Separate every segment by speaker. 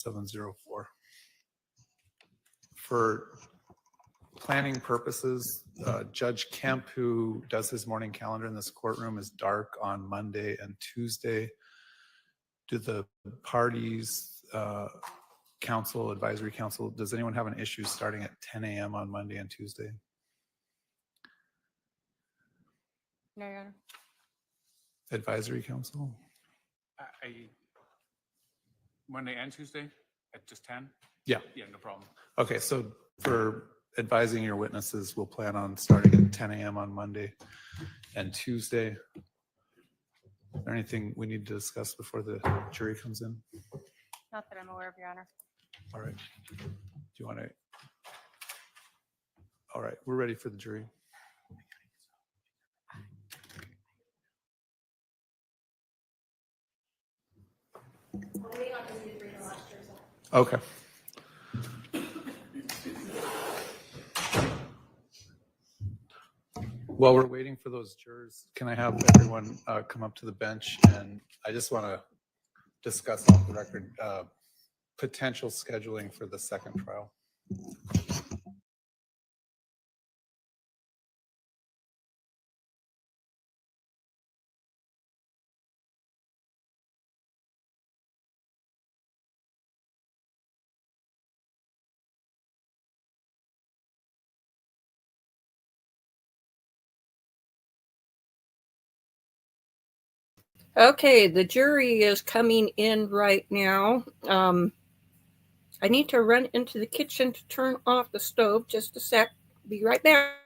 Speaker 1: 704. For planning purposes, Judge Kemp, who does his morning calendar in this courtroom, is dark on Monday and Tuesday. Do the parties, council, advisory council, does anyone have an issue starting at 10 a.m. on Monday and Tuesday?
Speaker 2: No, Your Honor.
Speaker 1: Advisory council?
Speaker 3: Monday and Tuesday at just 10?
Speaker 1: Yeah.
Speaker 3: Yeah, no problem.
Speaker 1: Okay, so for advising your witnesses, we'll plan on starting at 10 a.m. on Monday and Tuesday. Is there anything we need to discuss before the jury comes in?
Speaker 2: Not that I'm aware of, Your Honor.
Speaker 1: All right. Do you want to? All right, we're ready for the jury. Okay. While we're waiting for those jurors, can I have everyone come up to the bench? And I just want to discuss off the record potential scheduling for the second trial.
Speaker 4: Okay, the jury is coming in right now. I need to run into the kitchen to turn off the stove. Just a sec. Be right back.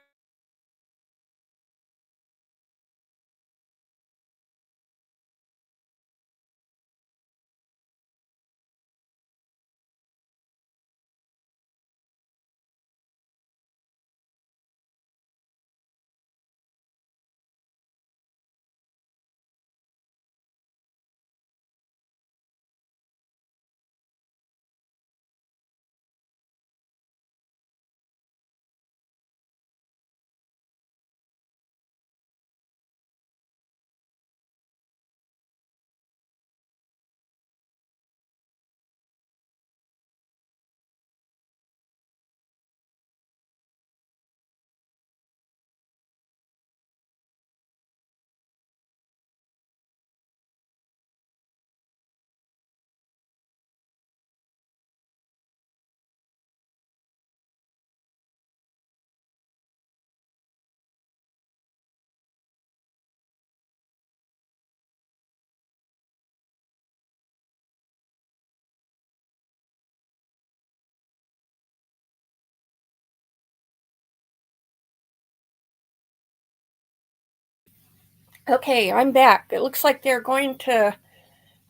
Speaker 4: Okay, I'm back. It looks like they're going to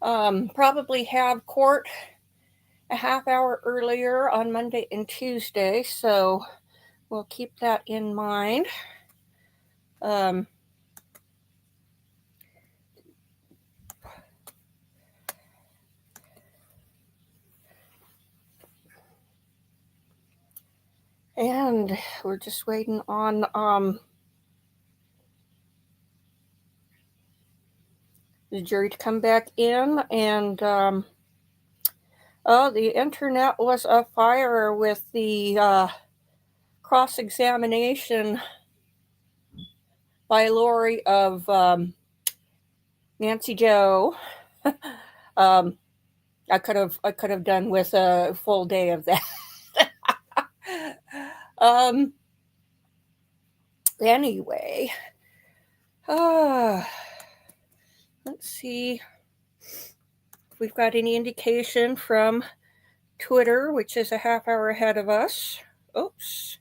Speaker 4: probably have court a half hour earlier on Monday and Tuesday, so we'll keep that in mind. And we're just waiting on the jury to come back in. And the internet was afire with the cross-examination by Lori of Nancy Jo. I could have done with a full day of that. Anyway, let's see if we've got any indication from Twitter, which is a half hour ahead of us. Oops,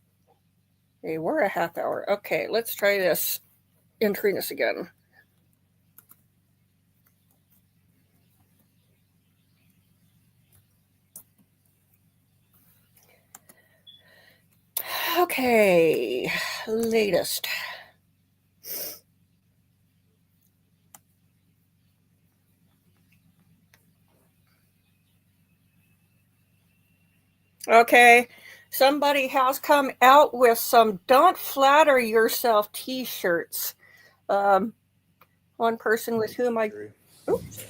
Speaker 4: they were a half hour. Okay, let's try this. Entering this again. Okay, latest. Okay, somebody has come out with some "Don't Flatter Yourself" t-shirts. One person with whom I... Oops.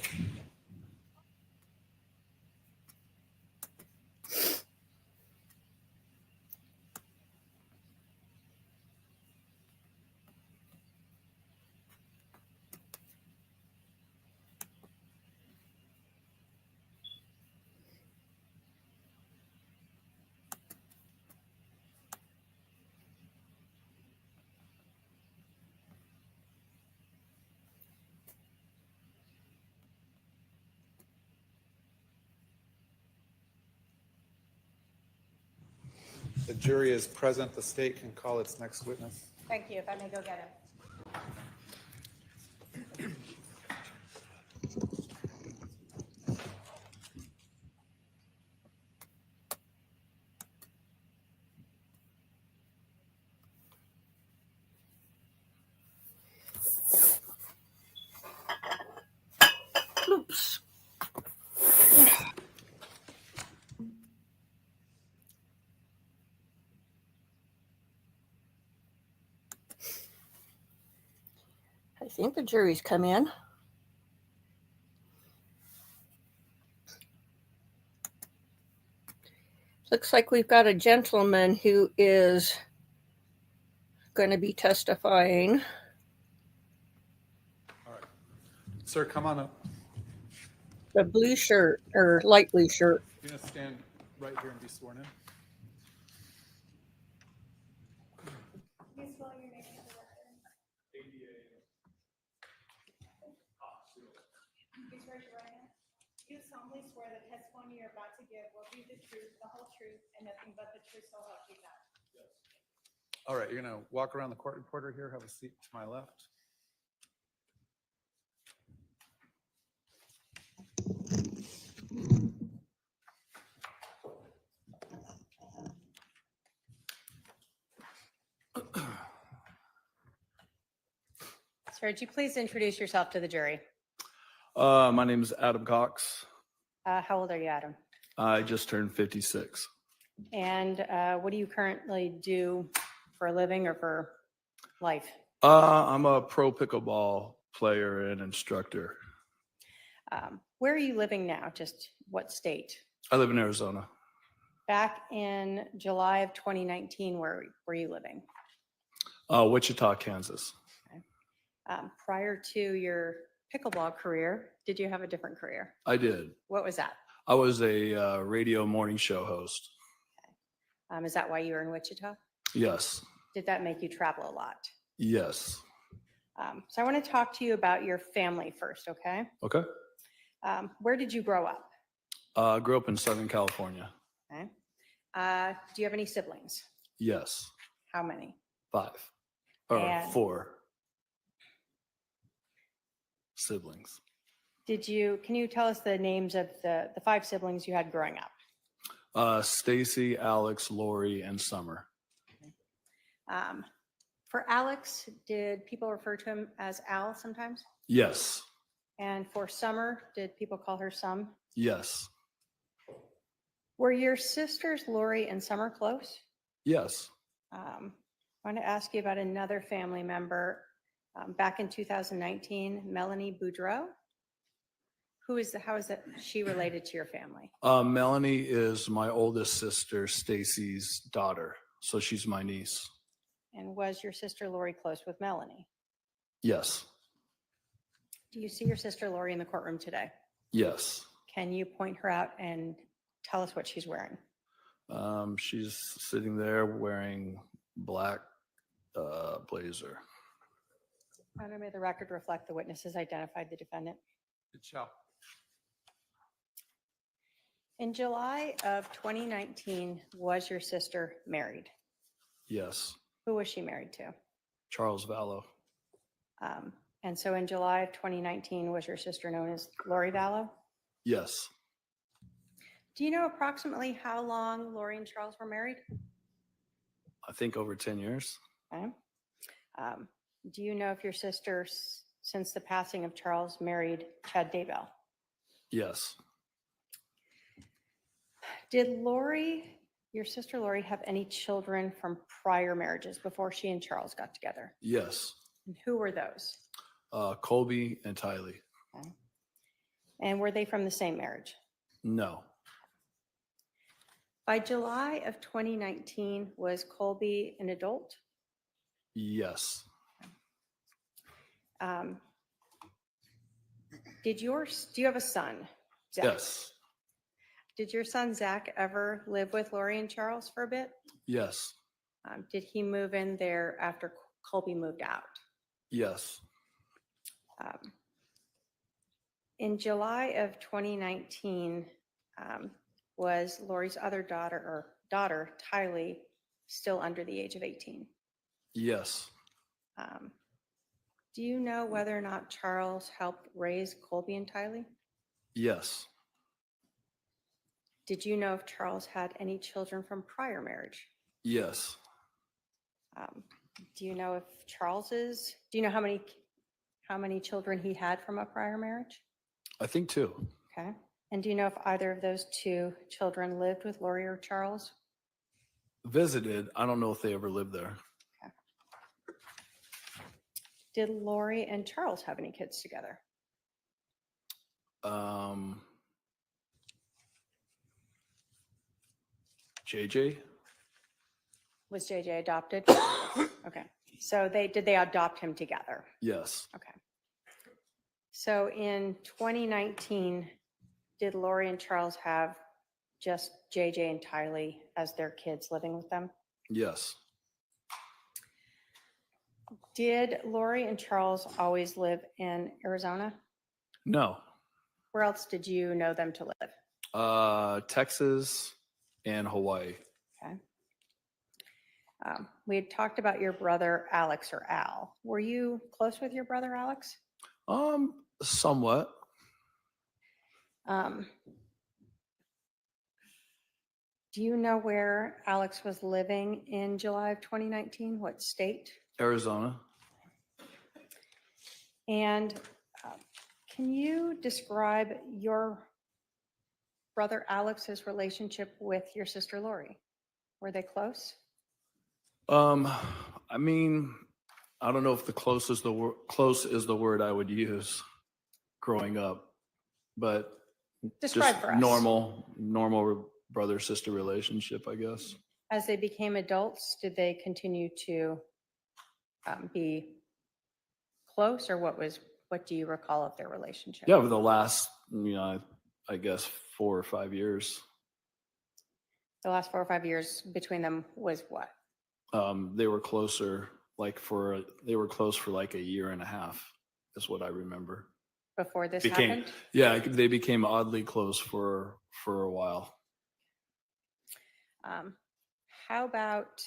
Speaker 1: The jury is present. The state can call its next witness.
Speaker 2: Thank you. If I may go get him.
Speaker 4: Oops. I think the jury's come in. Looks like we've got a gentleman who is going to be testifying.
Speaker 1: All right. Sir, come on up.
Speaker 4: The blue shirt or light blue shirt.
Speaker 1: You're going to stand right here and be sworn in.
Speaker 2: Please spell your name for the record. Please raise your right hand. You solemnly swear the testimony you're about to give will be the truth, the whole truth, and nothing but the truth, so help you God.
Speaker 1: All right, you're going to walk around the court reporter here. Have a seat to my left.
Speaker 2: Sir, would you please introduce yourself to the jury?
Speaker 5: My name is Adam Cox.
Speaker 2: How old are you, Adam?
Speaker 5: I just turned 56.
Speaker 2: And what do you currently do for a living or for life?
Speaker 5: I'm a pro pickleball player and instructor.
Speaker 2: Where are you living now? Just what state?
Speaker 5: I live in Arizona.
Speaker 2: Back in July of 2019, where were you living?
Speaker 5: Wichita, Kansas.
Speaker 2: Prior to your pickleball career, did you have a different career?
Speaker 5: I did.
Speaker 2: What was that?
Speaker 5: I was a radio morning show host.
Speaker 2: Is that why you were in Wichita?
Speaker 5: Yes.
Speaker 2: Did that make you travel a lot?
Speaker 5: Yes.
Speaker 2: So I want to talk to you about your family first, okay?
Speaker 5: Okay.
Speaker 2: Where did you grow up?
Speaker 5: I grew up in Southern California.
Speaker 2: Okay. Do you have any siblings?
Speaker 5: Yes.
Speaker 2: How many?
Speaker 5: 5 or
Speaker 2: And-
Speaker 5: 4 siblings.
Speaker 2: Can you tell us the names of the 5 siblings you had growing up?
Speaker 5: Stacy, Alex, Lori, and Summer.
Speaker 2: For Alex, did people refer to him as Al sometimes?
Speaker 5: Yes.
Speaker 2: And for Summer, did people call her Sum?
Speaker 5: Yes.
Speaker 2: Were your sisters Lori and Summer close?
Speaker 5: Yes.
Speaker 2: I want to ask you about another family member. Back in 2019, Melanie Boudreaux. How is she related to your family?
Speaker 5: Melanie is my oldest sister, Stacy's daughter. So she's my niece.
Speaker 2: And was your sister Lori close with Melanie?
Speaker 5: Yes.
Speaker 2: Do you see your sister Lori in the courtroom today?
Speaker 5: Yes.
Speaker 2: Can you point her out and tell us what she's wearing?
Speaker 5: She's sitting there wearing black blazer.
Speaker 2: Honor, may the record reflect the witnesses identified the defendant.
Speaker 1: It shall.
Speaker 2: In July of 2019, was your sister married?
Speaker 5: Yes.
Speaker 2: Who was she married to?
Speaker 5: Charles Vallow.
Speaker 2: And so in July of 2019, was your sister known as Lori Vallow?
Speaker 5: Yes.
Speaker 2: Do you know approximately how long Lori and Charles were married?
Speaker 5: I think over 10 years.
Speaker 2: Okay. Do you know if your sister, since the passing of Charles, married Chad Daybell?
Speaker 5: Yes.
Speaker 2: Did your sister Lori, have any children from prior marriages before she and Charles got together?
Speaker 5: Yes.
Speaker 2: And who were those?
Speaker 5: Colby and Tylee.
Speaker 2: Okay. And were they from the same marriage?
Speaker 5: No.
Speaker 2: By July of 2019, was Colby an adult?
Speaker 5: Yes.
Speaker 2: Do you have a son, Zach?
Speaker 5: Yes.
Speaker 2: Did your son Zach ever live with Lori and Charles for a bit?
Speaker 5: Yes.
Speaker 2: Did he move in there after Colby moved out?
Speaker 5: Yes.
Speaker 2: In July of 2019, was Lori's other daughter, Tylee, still under the age of 18.
Speaker 5: Yes.
Speaker 2: Do you know whether or not Charles helped raise Colby and Tylee?
Speaker 5: Yes.
Speaker 2: Did you know if Charles had any children from prior marriage?
Speaker 5: Yes.
Speaker 2: Do you know if do you know how many children he had from a prior marriage?
Speaker 5: I think 2.
Speaker 2: Okay. And do you know if either of those 2 children lived with Lori or Charles?
Speaker 5: Visited. I don't know if they ever lived there.
Speaker 2: Did Lori and Charles have any kids together?
Speaker 5: JJ?
Speaker 2: Was JJ adopted? Okay. So did they adopt him together?
Speaker 5: Yes.
Speaker 2: Okay. So in 2019, did Lori and Charles have just JJ and Tylee as their kids living with them?
Speaker 5: Yes.
Speaker 2: Did Lori and Charles always live in Arizona?
Speaker 5: No.
Speaker 2: Where else did you know them to live?
Speaker 5: Texas and Hawaii.
Speaker 2: Okay. We had talked about your brother Alex or Al. Were you close with your brother Alex?
Speaker 5: Somewhat.
Speaker 2: Do you know where Alex was living in July of 2019? What state?
Speaker 5: Arizona.
Speaker 2: And can you describe your brother Alex's relationship with your sister Lori? Were they close?
Speaker 5: I mean, I don't know if close is the word I would use growing up, but
Speaker 2: Describe
Speaker 5: just
Speaker 2: for us.
Speaker 5: normal brother-sister relationship, I guess.
Speaker 2: As they became adults, did they continue to be close, or what do you recall of their relationship?
Speaker 5: Yeah, over the last, I guess 4 or 5 years.
Speaker 2: The last 4 or 5 years between them was what?
Speaker 5: They were closer, they were close for like a year and a half, is what I remember.
Speaker 2: Before this happened?
Speaker 5: Yeah, they became oddly close for a while.
Speaker 2: How about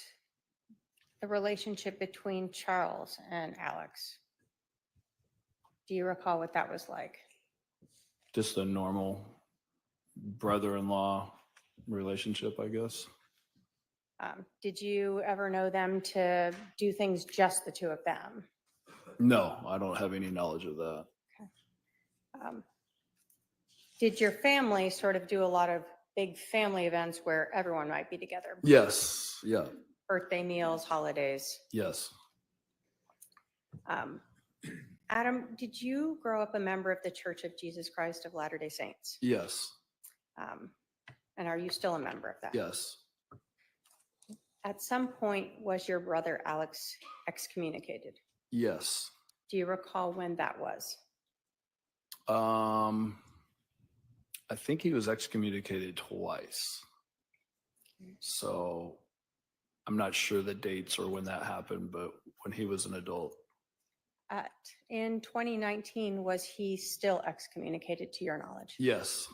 Speaker 2: the relationship between Charles and Alex? Do you recall what that was like?
Speaker 5: Just a normal brother-in-law relationship, I guess.
Speaker 2: Did you ever know them to do things just the 2 of them?
Speaker 5: No, I don't have any knowledge of that.
Speaker 2: Did your family sort of do a lot of big family events where everyone might be together?
Speaker 5: Yes. Yeah.
Speaker 2: Birthday meals, holidays?
Speaker 5: Yes.
Speaker 2: Adam, did you grow up a member of the Church of Jesus Christ of Latter-day Saints?
Speaker 5: Yes.
Speaker 2: And are you still a member of that?
Speaker 5: Yes.
Speaker 2: At some point, was your brother Alex excommunicated?
Speaker 5: Yes.
Speaker 2: Do you recall when that was?
Speaker 5: I think he was excommunicated twice. So I'm not sure the dates or when that happened, but when he was an adult.
Speaker 2: In 2019, was he still excommunicated to your knowledge?
Speaker 5: Yes.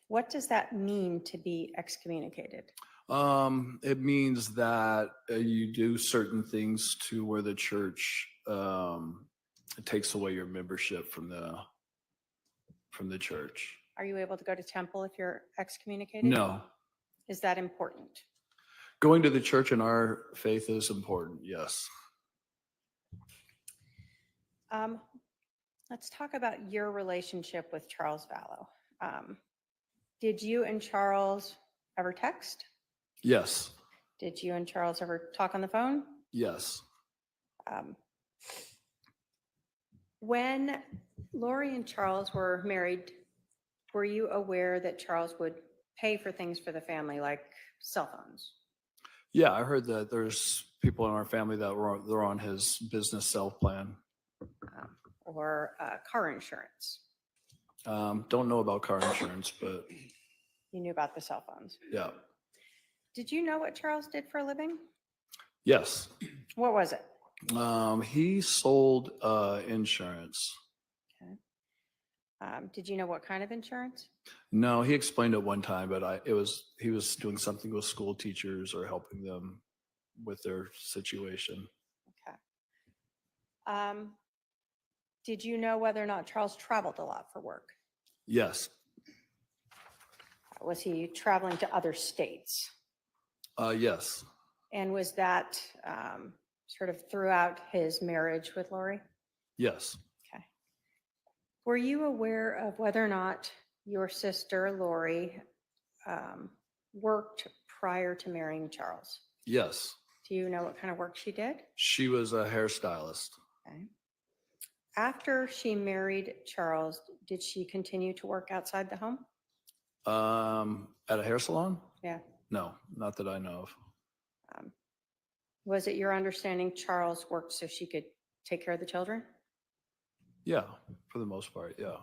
Speaker 2: What does that mean to be excommunicated?
Speaker 5: It means that you do certain things to where the church it takes away your membership from the church.
Speaker 2: Are you able to go to temple if you're excommunicated?
Speaker 5: No.
Speaker 2: Is that important?
Speaker 5: Going to the church in our faith is important, yes.
Speaker 2: Let's talk about your relationship with Charles Vallow. Did you and Charles ever text?
Speaker 5: Yes.
Speaker 2: Did you and Charles ever talk on the phone?
Speaker 5: Yes.
Speaker 2: When Lori and Charles were married, were you aware that Charles would pay for things for the family, like cell phones?
Speaker 5: Yeah, I heard that there's people in our family that they're on his business cell plan.
Speaker 2: Or car insurance?
Speaker 5: Don't know about car insurance, but
Speaker 2: You knew about the cell phones.
Speaker 5: yeah.
Speaker 2: Did you know what Charles did for a living?
Speaker 5: Yes.
Speaker 2: What was it?
Speaker 5: He sold insurance.
Speaker 2: Okay. Did you know what kind of insurance?
Speaker 5: No, he explained it one time, but he was doing something with school teachers or helping them with their situation.
Speaker 2: Okay. Did you know whether or not Charles traveled a lot for work?
Speaker 5: Yes.
Speaker 2: Was he traveling to other states?
Speaker 5: Yes.
Speaker 2: And was that sort of throughout his marriage with Lori?
Speaker 5: Yes.
Speaker 2: Okay. Were you aware of whether or not your sister Lori worked prior to marrying Charles?
Speaker 5: Yes.
Speaker 2: Do you know what kind of work she did?
Speaker 5: She was a hairstylist.
Speaker 2: Okay. After she married Charles, did she continue to work outside the home?
Speaker 5: At a hair salon?
Speaker 2: Yeah.
Speaker 5: No, not that I know of.
Speaker 2: Was it your understanding Charles worked so she could take care of the children?
Speaker 5: Yeah, for the most part, yeah.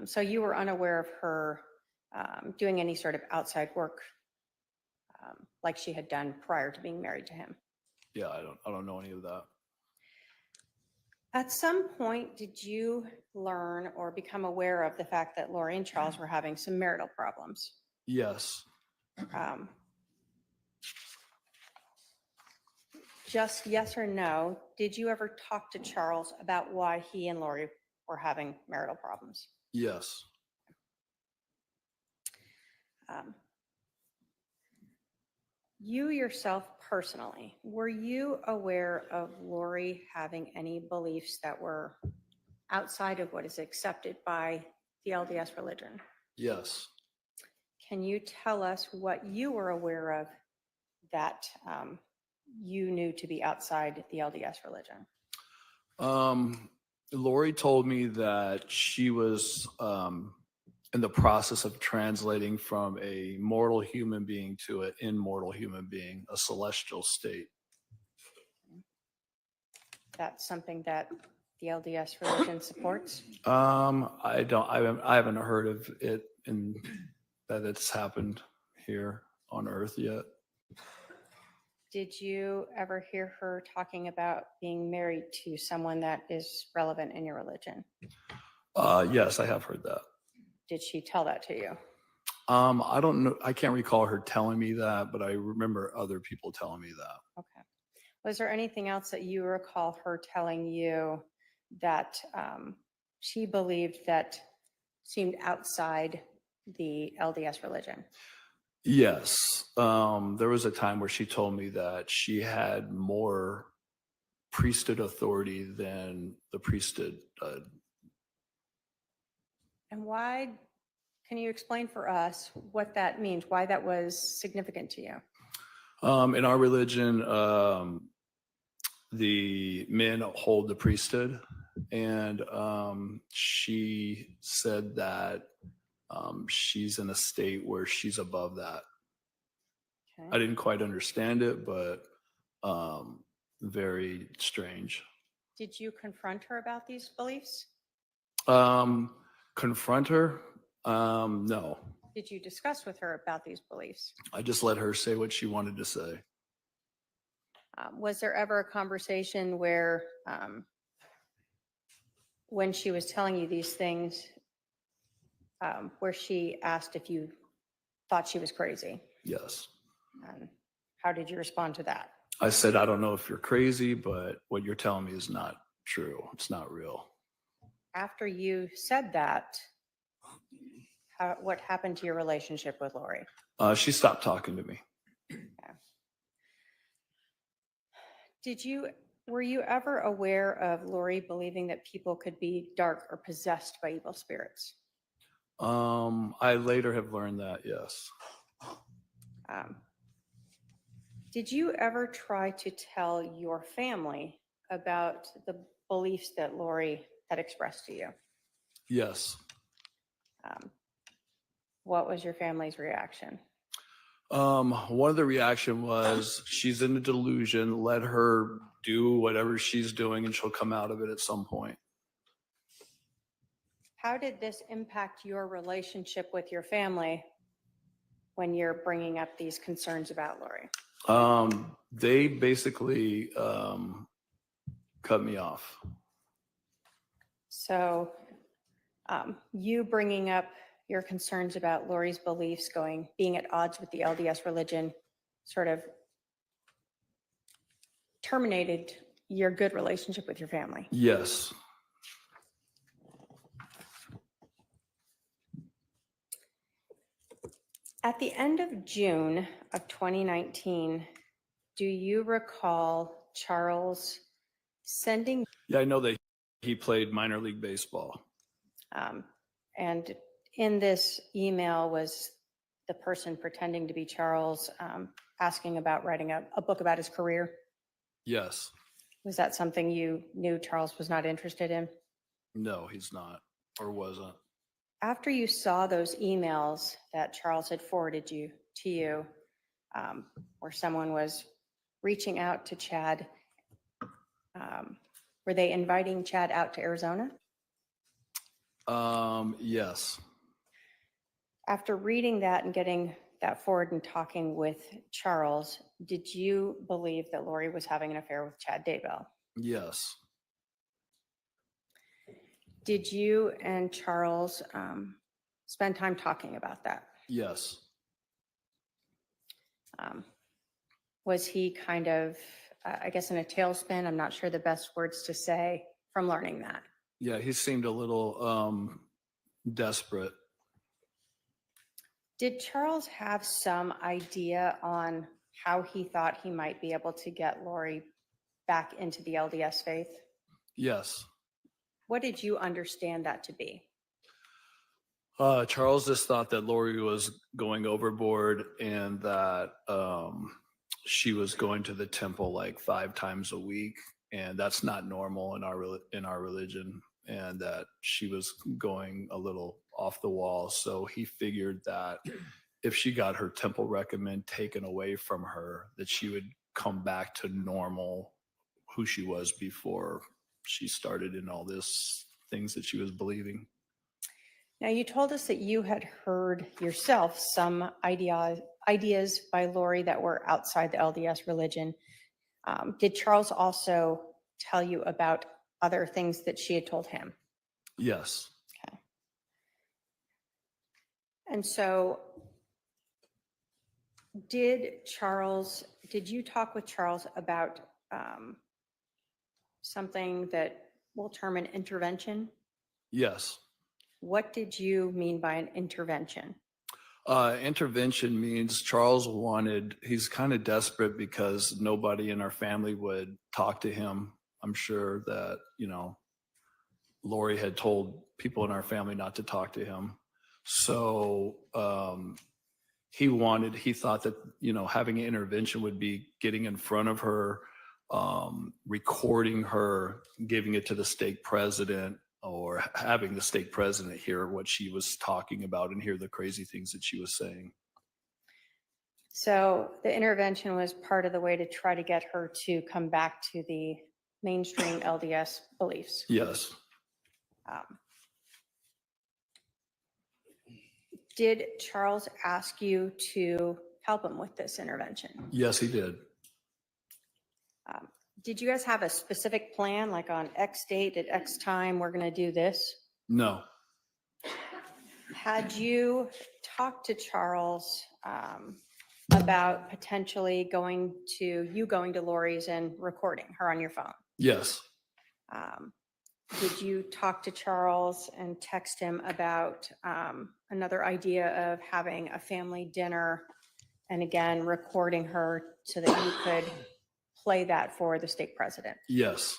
Speaker 2: So you were unaware of her doing any sort of outside work like she had done prior to being married to him?
Speaker 5: Yeah, I don't know any of that.
Speaker 2: At some point, did you learn or become aware of the fact that Lori and Charles were having some marital problems?
Speaker 5: Yes.
Speaker 2: Just yes or no, did you ever talk to Charles about why he and Lori were having marital problems?
Speaker 5: Yes.
Speaker 2: You yourself personally, were you aware of Lori having any beliefs that were outside of what is accepted by the LDS religion?
Speaker 5: Yes.
Speaker 2: Can you tell us what you were aware of that you knew to be outside the LDS religion?
Speaker 5: Lori told me that she was in the process of translating from a mortal human being to an immortal human being, a celestial state.
Speaker 2: That's something that the LDS religion supports?
Speaker 5: I haven't heard of it in that it's happened here on Earth yet.
Speaker 2: Did you ever hear her talking about being married to someone that is relevant in your religion?
Speaker 5: Yes, I have heard that.
Speaker 2: Did she tell that to you?
Speaker 5: I don't know. I can't recall her telling me that, but I remember other people telling me that.
Speaker 2: Okay. Was there anything else that you recall her telling you that she believed that seemed outside the LDS religion?
Speaker 5: Yes. There was a time where she told me that she had more priesthood authority than the priesthood.
Speaker 2: And why, can you explain for us what that means, why that was significant to you?
Speaker 5: In our religion, the men hold the priesthood, and she said that she's in a state where she's above that.
Speaker 2: Okay.
Speaker 5: I didn't quite understand it, but very strange.
Speaker 2: Did you confront her about these beliefs?
Speaker 5: Confront her? No.
Speaker 2: Did you discuss with her about these beliefs?
Speaker 5: I just let her say what she wanted to say.
Speaker 2: Was there ever a conversation where, when she was telling you these things, where she asked if you thought she was crazy?
Speaker 5: Yes.
Speaker 2: How did you respond to that?
Speaker 5: I said, I don't know if you're crazy, but what you're telling me is not true. It's not real.
Speaker 2: After you said that, what happened to your relationship with Lori?
Speaker 5: She stopped talking to me.
Speaker 2: Were you ever aware of Lori believing that people could be dark or possessed by evil spirits?
Speaker 5: I later have learned that, yes.
Speaker 2: Did you ever try to tell your family about the beliefs that Lori had expressed to you?
Speaker 5: Yes.
Speaker 2: What was your family's reaction?
Speaker 5: One of the reaction was, she's in a delusion, let her do whatever she's doing and she'll come out of it at some point.
Speaker 2: How did this impact your relationship with your family when you're bringing up these concerns about Lori?
Speaker 5: They basically cut me off.
Speaker 2: So you bringing up your concerns about Lori's beliefs being at odds with the LDS religion sort of terminated your good relationship with your family.
Speaker 5: Yes.
Speaker 2: At the end of June of 2019, do you recall Charles sending,
Speaker 5: Yeah, I know that he played minor league baseball.
Speaker 2: and in this email was the person pretending to be Charles, asking about writing a book about his career?
Speaker 5: Yes.
Speaker 2: Was that something you knew Charles was not interested in?
Speaker 5: No, he's not, or wasn't.
Speaker 2: After you saw those emails that Charles had forwarded to you, where someone was reaching out to Chad, were they inviting Chad out to Arizona?
Speaker 5: Yes.
Speaker 2: After reading that and getting that forward and talking with Charles, did you believe that Lori was having an affair with Chad Daybell?
Speaker 5: Yes.
Speaker 2: Did you and Charles spend time talking about that?
Speaker 5: Yes.
Speaker 2: Was he kind of, I guess, in a tailspin? I'm not sure the best words to say from learning that.
Speaker 5: Yeah, he seemed a little desperate.
Speaker 2: Did Charles have some idea on how he thought he might be able to get Lori back into the LDS faith?
Speaker 5: Yes.
Speaker 2: What did you understand that to be?
Speaker 5: Charles just thought that Lori was going overboard and that she was going to the temple like 5 times a week, and that's not normal in our religion, and that she was going a little off the wall. So he figured that if she got her temple recommend taken away from her, that she would come back to normal, who she was before she started in all this things that she was believing.
Speaker 2: Now, you told us that you had heard yourself some ideas by Lori that were outside the LDS religion. Did Charles also tell you about other things that she had told him?
Speaker 5: Yes.
Speaker 2: Okay. And so did you talk with Charles about something that we'll term an intervention?
Speaker 5: Yes.
Speaker 2: What did you mean by an intervention?
Speaker 5: Intervention means Charles he's kind of desperate because nobody in our family would talk to him. I'm sure that, Lori had told people in our family not to talk to him. So he thought that, having an intervention would be getting in front of her, recording her, giving it to the stake president, or having the stake president hear what she was talking about and hear the crazy things that she was saying.
Speaker 2: So the intervention was part of the way to try to get her to come back to the mainstream LDS beliefs.
Speaker 5: Yes.
Speaker 2: Did Charles ask you to help him with this intervention?
Speaker 5: Yes, he did.
Speaker 2: Did you guys have a specific plan, like on X date at X time, we're going to do this?
Speaker 5: No.
Speaker 2: Had you talked to Charles about potentially going to Lori's and recording her on your phone?
Speaker 5: Yes.
Speaker 2: Did you talk to Charles and text him about another idea of having a family dinner and again recording her so that you could play that for the stake president?
Speaker 5: Yes.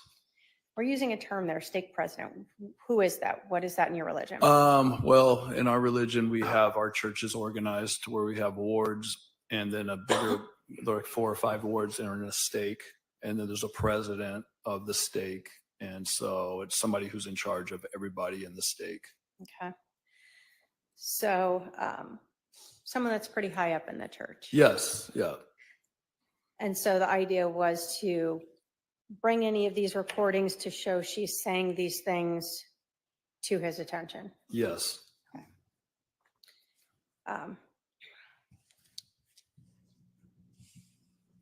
Speaker 2: We're using a term there, stake president. Who is that? What is that in your religion?
Speaker 5: Well, in our religion, we have our churches organized to where we have wards, and then a bigger, like 4 or 5 wards that are in a stake, and then there's a president of the stake, and so it's somebody who's in charge of everybody in the stake.
Speaker 2: Okay. So someone that's pretty high up in the church.
Speaker 5: Yes. Yeah.
Speaker 2: And so the idea was to bring any of these recordings to show she's saying these things to his attention.
Speaker 5: Yes.
Speaker 2: Okay.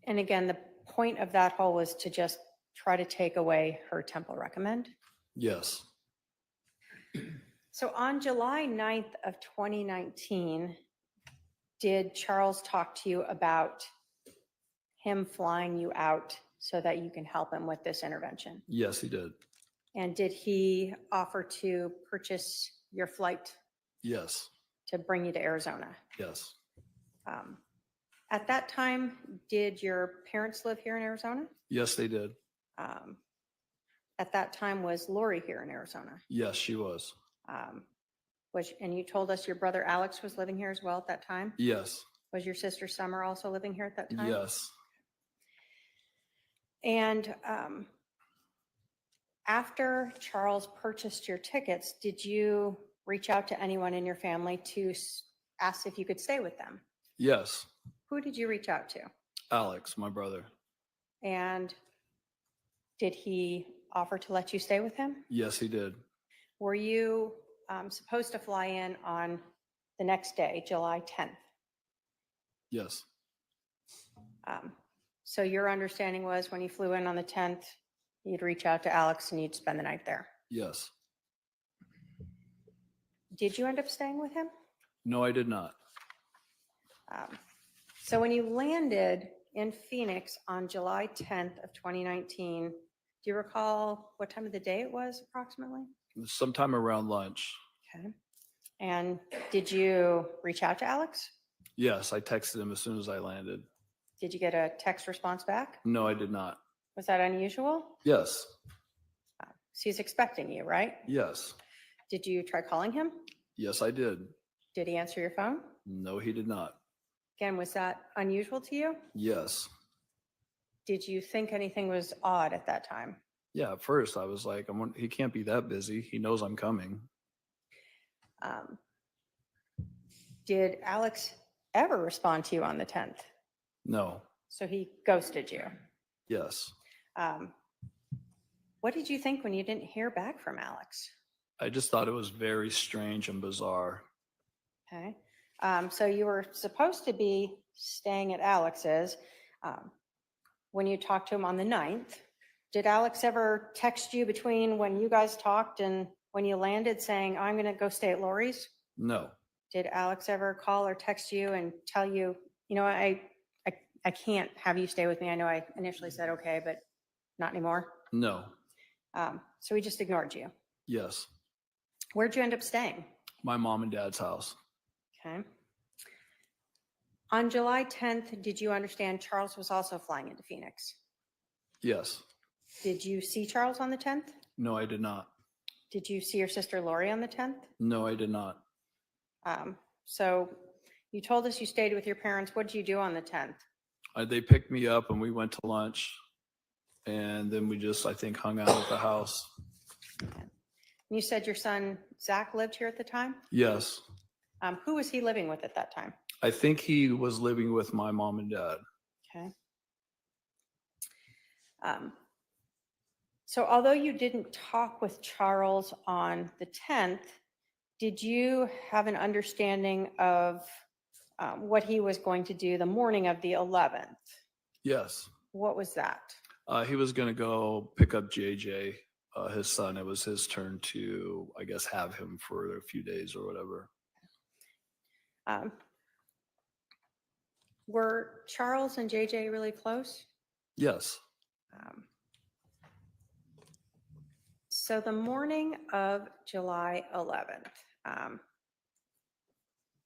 Speaker 2: And again, the point of that whole was to just try to take away her temple recommend.
Speaker 5: Yes.
Speaker 2: So on July 9th of 2019, did Charles talk to you about him flying you out so that you can help him with this intervention?
Speaker 5: Yes, he did.
Speaker 2: And did he offer to purchase your flight
Speaker 5: Yes.
Speaker 2: to bring you to Arizona?
Speaker 5: Yes.
Speaker 2: At that time, did your parents live here in Arizona?
Speaker 5: Yes, they did.
Speaker 2: At that time, was Lori here in Arizona?
Speaker 5: Yes, she was.
Speaker 2: And you told us your brother Alex was living here as well at that time?
Speaker 5: Yes.
Speaker 2: Was your sister Summer also living here at that time?
Speaker 5: Yes.
Speaker 2: And after Charles purchased your tickets, did you reach out to anyone in your family to ask if you could stay with them?
Speaker 5: Yes.
Speaker 2: Who did you reach out to?
Speaker 5: Alex, my brother.
Speaker 2: And did he offer to let you stay with him?
Speaker 5: Yes, he did.
Speaker 2: Were you supposed to fly in on the next day, July 10th?
Speaker 5: Yes.
Speaker 2: So your understanding was when you flew in on the 10th, you'd reach out to Alex and you'd spend the night there.
Speaker 5: Yes.
Speaker 2: Did you end up staying with him?
Speaker 5: No, I did not.
Speaker 2: So when you landed in Phoenix on July 10th of 2019, do you recall what time of the day it was approximately?
Speaker 5: Sometime around lunch.
Speaker 2: Okay. And did you reach out to Alex?
Speaker 5: Yes, I texted him as soon as I landed.
Speaker 2: Did you get a text response back?
Speaker 5: No, I did not.
Speaker 2: Was that unusual?
Speaker 5: Yes.
Speaker 2: So he's expecting you, right?
Speaker 5: Yes.
Speaker 2: Did you try calling him?
Speaker 5: Yes, I did.
Speaker 2: Did he answer your phone?
Speaker 5: No, he did not.
Speaker 2: Again, was that unusual to you?
Speaker 5: Yes.
Speaker 2: Did you think anything was odd at that time?
Speaker 5: Yeah, at first I was like, he can't be that busy. He knows I'm coming.
Speaker 2: Did Alex ever respond to you on the 10th?
Speaker 5: No.
Speaker 2: So he ghosted you.
Speaker 5: Yes.
Speaker 2: What did you think when you didn't hear back from Alex?
Speaker 5: I just thought it was very strange and bizarre.
Speaker 2: Okay. So you were supposed to be staying at Alex's. When you talked to him on the 9th, did Alex ever text you between when you guys talked and when you landed saying, I'm going to go stay at Lori's?
Speaker 5: No.
Speaker 2: Did Alex ever call or text you and tell you, you know, I can't have you stay with me. I know I initially said, okay, but not anymore.
Speaker 5: No.
Speaker 2: So he just ignored you.
Speaker 5: Yes.
Speaker 2: Where'd you end up staying?
Speaker 5: My mom and dad's house.
Speaker 2: Okay. On July 10th, did you understand Charles was also flying into Phoenix?
Speaker 5: Yes.
Speaker 2: Did you see Charles on the 10th?
Speaker 5: No, I did not.
Speaker 2: Did you see your sister Lori on the 10th?
Speaker 5: No, I did not.
Speaker 2: So you told us you stayed with your parents. What did you do on the 10th?
Speaker 5: They picked me up and we went to lunch. And then we just, I think, hung out at the house.
Speaker 2: You said your son Zach lived here at the time?
Speaker 5: Yes.
Speaker 2: Who was he living with at that time?
Speaker 5: I think he was living with my mom and dad.
Speaker 2: Okay. So although you didn't talk with Charles on the 10th, did you have an understanding of what he was going to do the morning of the 11th?
Speaker 5: Yes.
Speaker 2: What was that?
Speaker 5: He was going to go pick up JJ, his son. It was his turn to, I guess, have him for a few days or whatever.
Speaker 2: Were Charles and JJ really close?
Speaker 5: Yes.
Speaker 2: So the morning of July 11th,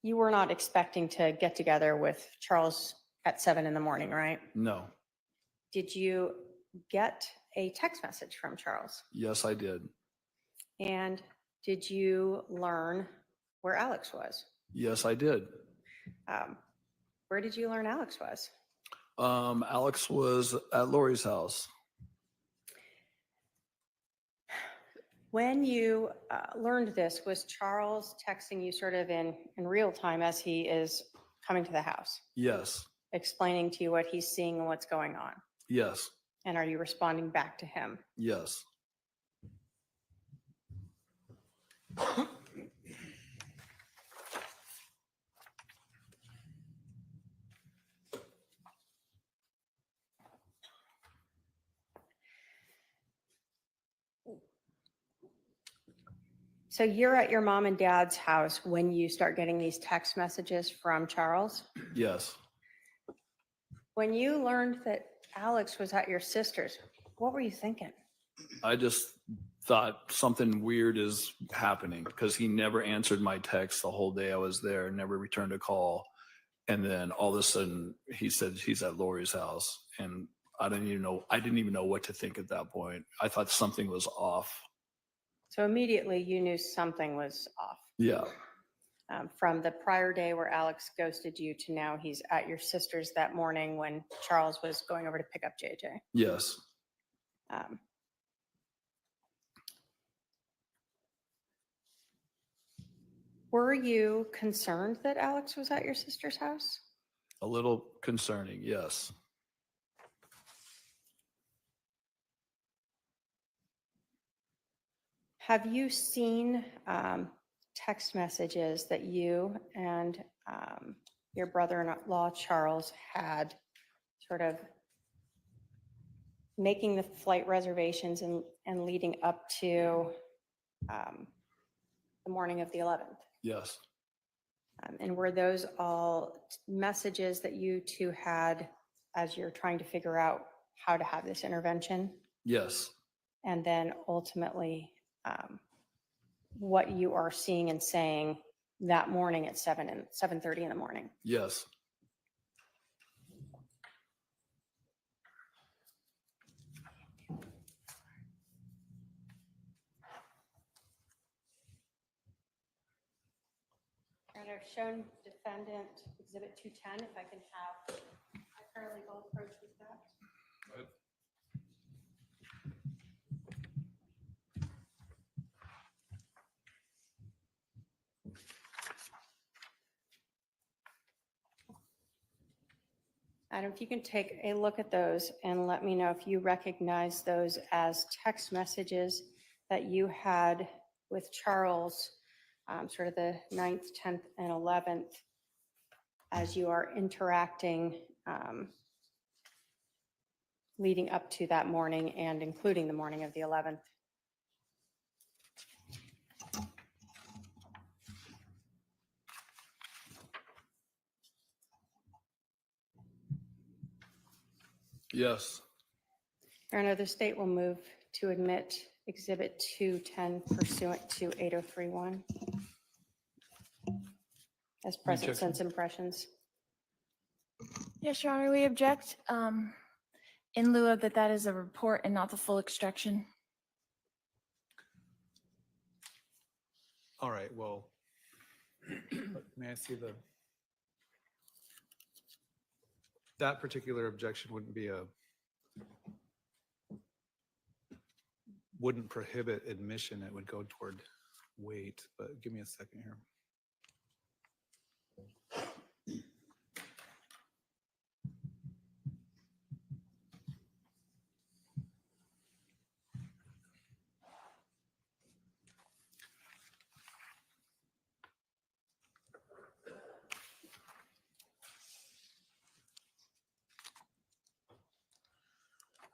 Speaker 2: you were not expecting to get together with Charles at 7 in the morning, right?
Speaker 5: No.
Speaker 2: Did you get a text message from Charles?
Speaker 5: Yes, I did.
Speaker 2: And did you learn where Alex was?
Speaker 5: Yes, I did.
Speaker 2: Where did you learn Alex was?
Speaker 5: Alex was at Lori's house.
Speaker 2: When you learned this, was Charles texting you sort of in real time as he is coming to the house,
Speaker 5: Yes.
Speaker 2: explaining to you what he's seeing and what's going on?
Speaker 5: Yes.
Speaker 2: And are you responding back to him?
Speaker 5: Yes.
Speaker 2: So you're at your mom and dad's house when you start getting these text messages from Charles.
Speaker 5: Yes.
Speaker 2: When you learned that Alex was at your sister's, what were you thinking?
Speaker 5: I just thought something weird is happening because he never answered my text the whole day I was there, never returned a call. And then all of a sudden he said he's at Lori's house. And I didn't even know what to think at that point. I thought something was off.
Speaker 2: So immediately you knew something was off.
Speaker 5: Yeah.
Speaker 2: From the prior day where Alex ghosted you to now he's at your sister's that morning when Charles was going over to pick up JJ.
Speaker 5: Yes.
Speaker 2: Were you concerned that Alex was at your sister's house?
Speaker 5: A little concerning. Yes.
Speaker 2: Have you seen text messages that you and your brother-in-law Charles had sort of making the flight reservations and leading up to the morning of the 11th?
Speaker 5: Yes.
Speaker 2: And were those all messages that you two had as you're trying to figure out how to have this intervention?
Speaker 5: Yes.
Speaker 2: And then ultimately, what you are seeing and saying that morning at 7:30 in the morning?
Speaker 5: Yes.
Speaker 2: And I've shown defendant exhibit 210, if I can have a paralegal approach with that. Adam, if you can take a look at those and let me know if you recognize those as text messages that you had with Charles, sort of the 9th, 10th, and 11th, as you are interacting leading up to that morning and including the morning of the 11th.
Speaker 5: Yes.
Speaker 2: Your Honor, the state will move to admit exhibit 210 pursuant to 8031 as present
Speaker 5: Objection.
Speaker 2: sense impressions.
Speaker 6: Yes, Your Honor, we object in lieu of that is a report and not the full extraction.
Speaker 1: All right, well, may I see that particular objection wouldn't prohibit admission. It would go toward weight, but give me a second here.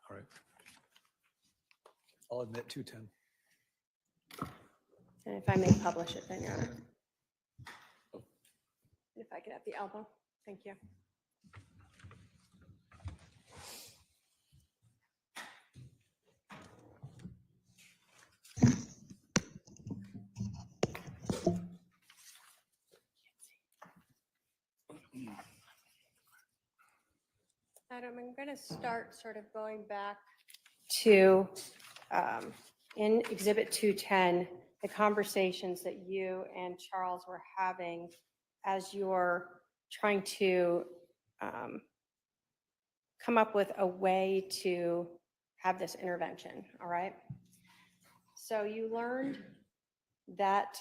Speaker 1: All right. I'll admit 210.
Speaker 2: And if I may publish it then, Your Honor. If I could have the elbow, thank you. Adam, I'm going to start sort of going back to, in Exhibit 210, the conversations that you and Charles were having as you're trying to come up with a way to have this intervention, all right? So you learned that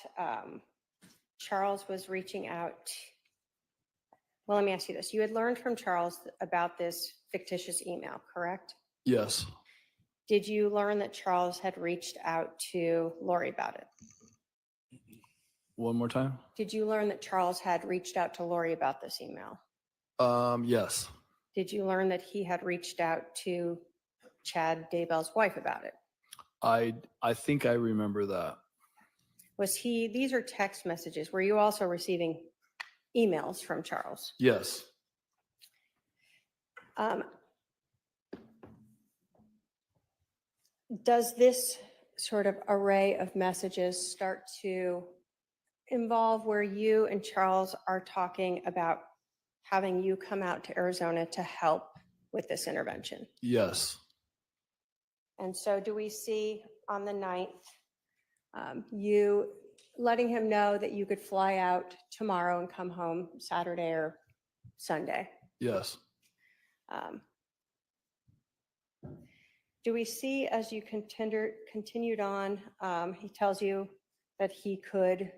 Speaker 2: Charles was reaching out. Well, let me ask you this. You had learned from Charles about this fictitious email, correct?
Speaker 5: Yes.
Speaker 2: Did you learn that Charles had reached out to Lori about it?
Speaker 5: One more time.
Speaker 2: Did you learn that Charles had reached out to Lori about this email?
Speaker 5: Yes.
Speaker 2: Did you learn that he had reached out to Chad Daybell's wife about it?
Speaker 5: I think I remember that.
Speaker 2: These are text messages. Were you also receiving emails from Charles?
Speaker 5: Yes.
Speaker 2: Does this sort of array of messages start to involve where you and Charles are talking about having you come out to Arizona to help with this intervention?
Speaker 5: Yes.
Speaker 2: And so do we see on the 9th, you letting him know that you could fly out tomorrow and come home Saturday or Sunday?
Speaker 5: Yes.
Speaker 2: Do we see as you continued on, he tells you that he could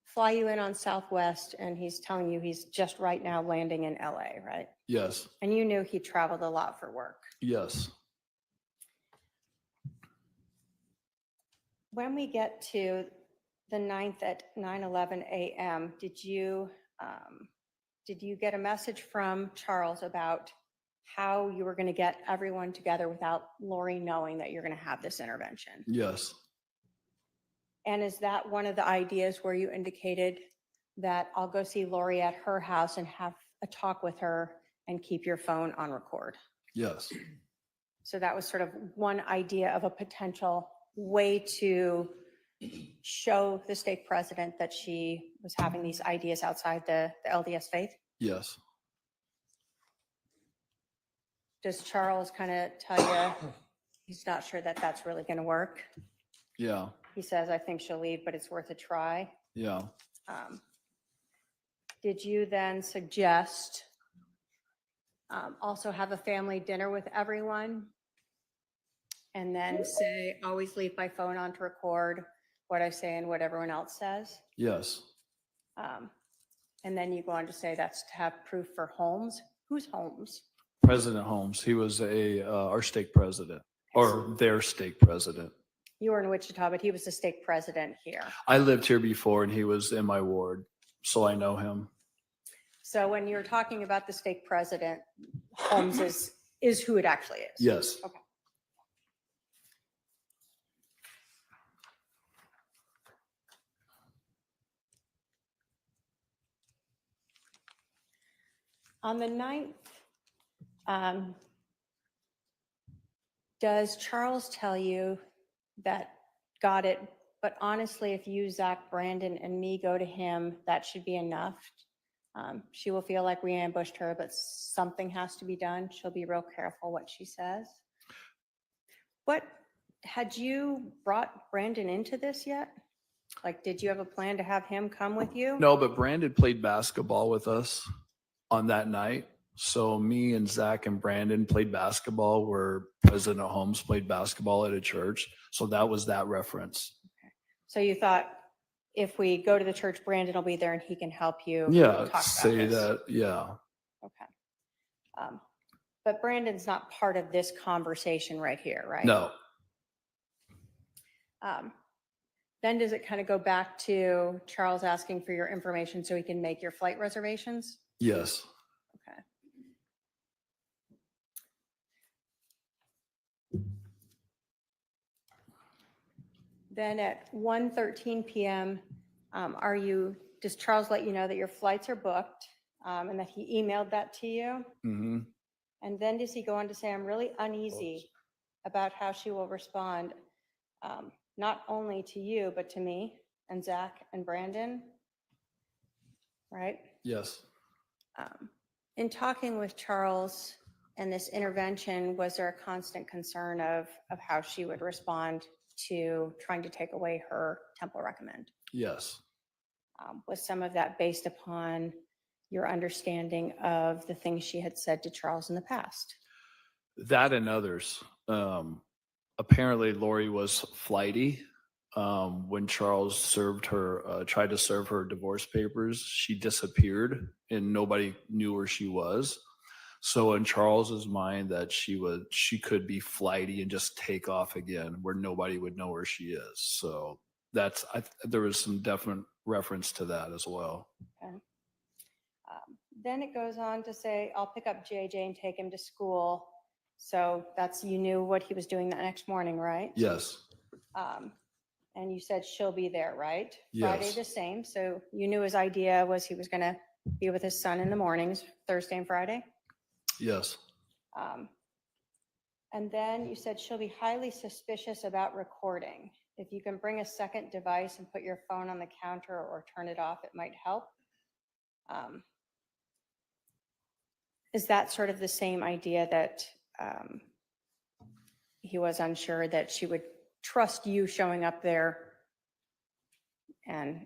Speaker 2: fly you in on Southwest, and he's telling you he's just right now landing in LA, right?
Speaker 5: Yes.
Speaker 2: And you knew he traveled a lot for work.
Speaker 5: Yes.
Speaker 2: When we get to the 9th at 9:11 a.m., did you get a message from Charles about how you were going to get everyone together without Lori knowing that you're going to have this intervention?
Speaker 5: Yes.
Speaker 2: And is that one of the ideas where you indicated that I'll go see Lori at her house and have a talk with her and keep your phone on record?
Speaker 5: Yes.
Speaker 2: So that was sort of one idea of a potential way to show the stake president that she was having these ideas outside the LDS faith.
Speaker 5: Yes.
Speaker 2: Does Charles kind of tell you he's not sure that that's really going to work?
Speaker 5: Yeah.
Speaker 2: He says, I think she'll leave, but it's worth a try.
Speaker 5: Yeah.
Speaker 2: Did you then suggest also have a family dinner with everyone? And then say, always leave my phone on to record what I say and what everyone else says?
Speaker 5: Yes.
Speaker 2: And then you go on to say that's to have proof for Holmes. Who's Holmes?
Speaker 5: President Holmes. He was our stake president, or their stake president.
Speaker 2: You were in Wichita, but he was the stake president here.
Speaker 5: I lived here before, and he was in my ward, so I know him.
Speaker 2: So when you're talking about the stake president, Holmes is who it actually is?
Speaker 5: Yes.
Speaker 2: Okay. On the 9th, does Charles tell you that got it, but honestly, if you, Zach, Brandon, and me go to him, that should be enough? She will feel like we ambushed her, but something has to be done. She'll be real careful what she says. What, had you brought Brandon into this yet? Like, did you have a plan to have him come with you?
Speaker 5: No, but Brandon played basketball with us on that night. So me and Zach and Brandon played basketball where President Holmes played basketball at a church. So that was that reference.
Speaker 2: So you thought if we go to the church, Brandon will be there and he can help you
Speaker 5: Yeah,
Speaker 2: talk about
Speaker 5: say
Speaker 2: this.
Speaker 5: that. Yeah.
Speaker 2: Okay. But Brandon's not part of this conversation right here, right?
Speaker 5: No.
Speaker 2: Then does it kind of go back to Charles asking for your information so he can make your flight reservations?
Speaker 5: Yes.
Speaker 2: Okay. Then at 1:13 p.m., does Charles let you know that your flights are booked and that he emailed that to you?
Speaker 5: Mm-hmm.
Speaker 2: And then does he go on to say, I'm really uneasy about how she will respond, not only to you, but to me and Zach and Brandon, right?
Speaker 5: Yes.
Speaker 2: In talking with Charles and this intervention, was there a constant concern of how she would respond to trying to take away her temple recommend?
Speaker 5: Yes.
Speaker 2: Was some of that based upon your understanding of the things she had said to Charles in the past?
Speaker 5: That and others. Apparently Lori was flighty. When Charles tried to serve her divorce papers, she disappeared and nobody knew where she was. So in Charles's mind, that she could be flighty and just take off again where nobody would know where she is. So there was some definite reference to that as well.
Speaker 2: Okay. Then it goes on to say, I'll pick up JJ and take him to school. So you knew what he was doing that next morning, right?
Speaker 5: Yes.
Speaker 2: And you said she'll be there, right?
Speaker 5: Yes.
Speaker 2: Friday the same. So you knew his idea was he was going to be with his son in the mornings, Thursday and Friday.
Speaker 5: Yes.
Speaker 2: And then you said she'll be highly suspicious about recording. If you can bring a second device and put your phone on the counter or turn it off, it might help. Is that sort of the same idea that he was unsure that she would trust you showing up there and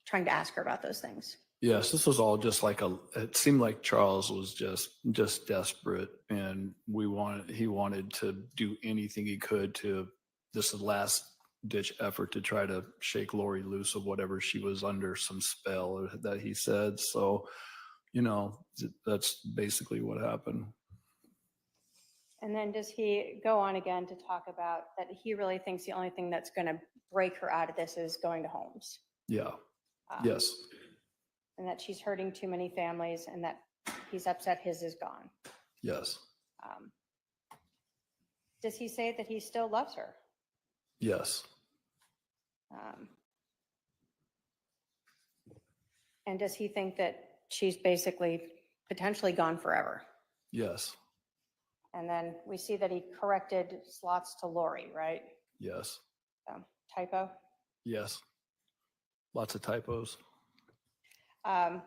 Speaker 2: trying to ask her about those things?
Speaker 5: Yes, this was all just like it seemed like Charles was just desperate, and he wanted to do anything he could to, this last ditch effort to try to shake Lori loose of whatever she was under, some spell that he said. So, that's basically what happened.
Speaker 2: And then does he go on again to talk about that he really thinks the only thing that's going to break her out of this is going to Holmes?
Speaker 5: Yeah.
Speaker 2: Um,
Speaker 5: Yes.
Speaker 2: And that she's hurting too many families and that he's upset his is gone.
Speaker 5: Yes.
Speaker 2: Does he say that he still loves her?
Speaker 5: Yes.
Speaker 2: And does he think that she's basically potentially gone forever?
Speaker 5: Yes.
Speaker 2: And then we see that he corrected slots to Lori, right?
Speaker 5: Yes.
Speaker 2: Typo.
Speaker 5: Yes. Lots of typos.
Speaker 2: On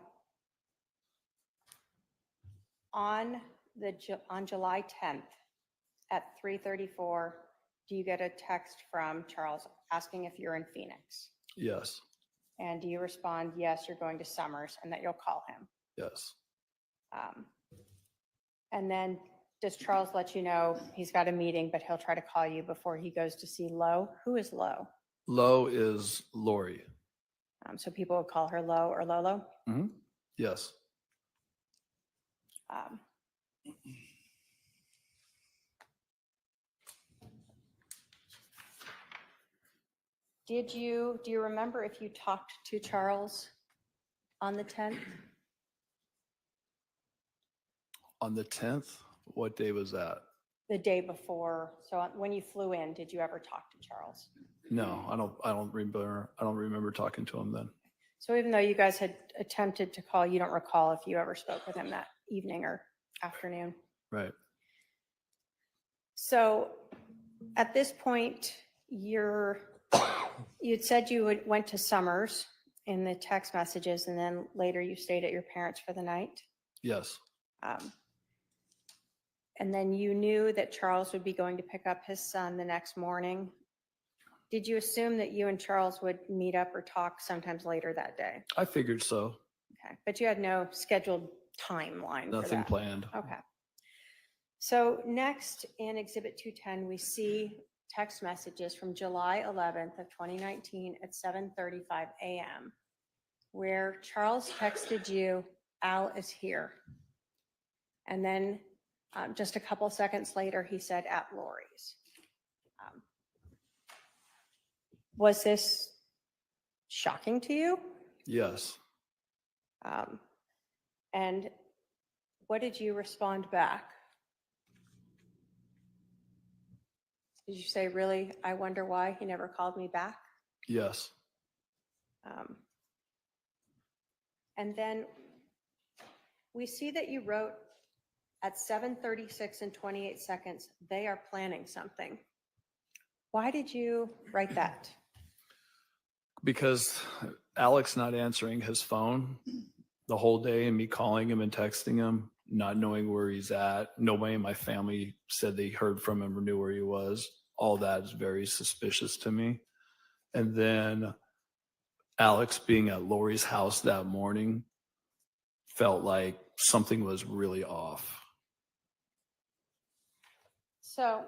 Speaker 2: July 10th at 3:34, do you get a text from Charles asking if you're in Phoenix?
Speaker 5: Yes.
Speaker 2: And do you respond, yes, you're going to Summers, and that you'll call him?
Speaker 5: Yes.
Speaker 2: And then does Charles let you know he's got a meeting, but he'll try to call you before he goes to see Lo? Who is Lo?
Speaker 5: Lo is Lori.
Speaker 2: So people would call her Lo or Lolo.
Speaker 5: Mm-hmm. Yes.
Speaker 2: Do you remember if you talked to Charles on the 10th?
Speaker 5: On the 10th, what day was that?
Speaker 2: The day before. So when you flew in, did you ever talk to Charles?
Speaker 5: No, I don't remember talking to him then.
Speaker 2: So even though you guys had attempted to call, you don't recall if you ever spoke with him that evening or afternoon?
Speaker 5: Right.
Speaker 2: So at this point, you'd said you went to Summers in the text messages, and then later you stayed at your parents' for the night.
Speaker 5: Yes.
Speaker 2: And then you knew that Charles would be going to pick up his son the next morning. Did you assume that you and Charles would meet up or talk sometimes later that day?
Speaker 5: I figured so.
Speaker 2: Okay, but you had no scheduled timeline for
Speaker 5: Nothing
Speaker 2: that?
Speaker 5: planned.
Speaker 2: Okay. So next in Exhibit 210, we see text messages from July 11th of 2019 at 7:35 a.m. where Charles texted you, "Al is here." And then just a couple seconds later, he said, "At Lori's." Was this shocking to you?
Speaker 5: Yes.
Speaker 2: And what did you respond back? Did you say, "Really, I wonder why he never called me back"?
Speaker 5: Yes.
Speaker 2: And then we see that you wrote at 7:36 and 28 seconds, "They are planning something." Why did you write that?
Speaker 5: Because Alex not answering his phone the whole day and me calling him and texting him, not knowing where he's at. Nobody in my family said they heard from him or knew where he was. All that is very suspicious to me. And then Alex being at Lori's house that morning felt like something was really off.
Speaker 2: So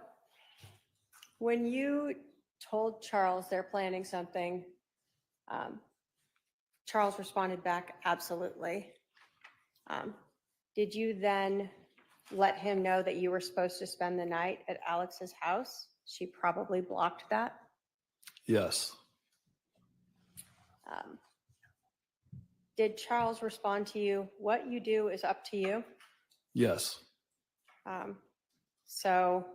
Speaker 2: when you told Charles they're planning something, Charles responded back, "Absolutely." Did you then let him know that you were supposed to spend the night at Alex's house? She probably blocked that.
Speaker 5: Yes.
Speaker 2: Did Charles respond to you, "What you do is up to you"?
Speaker 5: Yes.
Speaker 2: So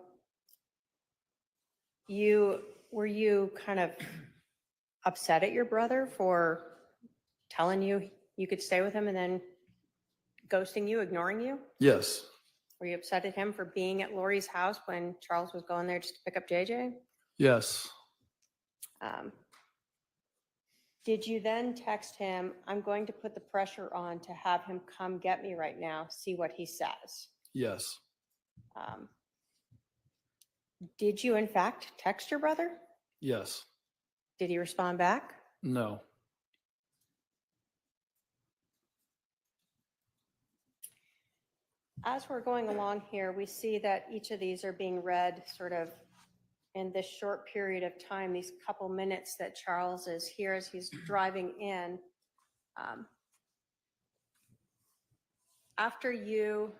Speaker 2: were you kind of upset at your brother for telling you you could stay with him and then ghosting you, ignoring you?
Speaker 5: Yes.
Speaker 2: Were you upset at him for being at Lori's house when Charles was going there just to pick up JJ?
Speaker 5: Yes.
Speaker 2: Did you then text him, I'm going to put the pressure on to have him come get me right now, see what he says?
Speaker 5: Yes.
Speaker 2: Did you in fact text your brother?
Speaker 5: Yes.
Speaker 2: Did he respond back?
Speaker 5: No.
Speaker 2: As we're going along here, we see that each of these are being read sort of in this short period of time, these couple minutes that Charles is here as he's driving in. After you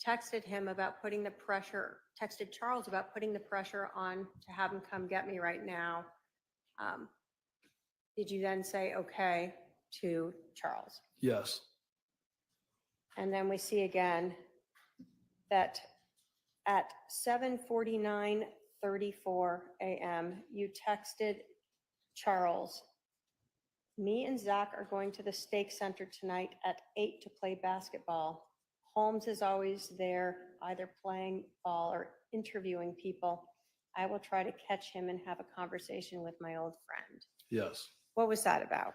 Speaker 2: texted him about putting the pressure, texted Charles about putting the pressure on to have him come get me right now, did you then say okay to Charles?
Speaker 5: Yes.
Speaker 2: And then we see again that at 7:49:34 a.m., you texted Charles, me and Zach are going to the stake center tonight at 8 to play basketball. Holmes is always there, either playing ball or interviewing people. I will try to catch him and have a conversation with my old friend.
Speaker 5: Yes.
Speaker 2: What was that about?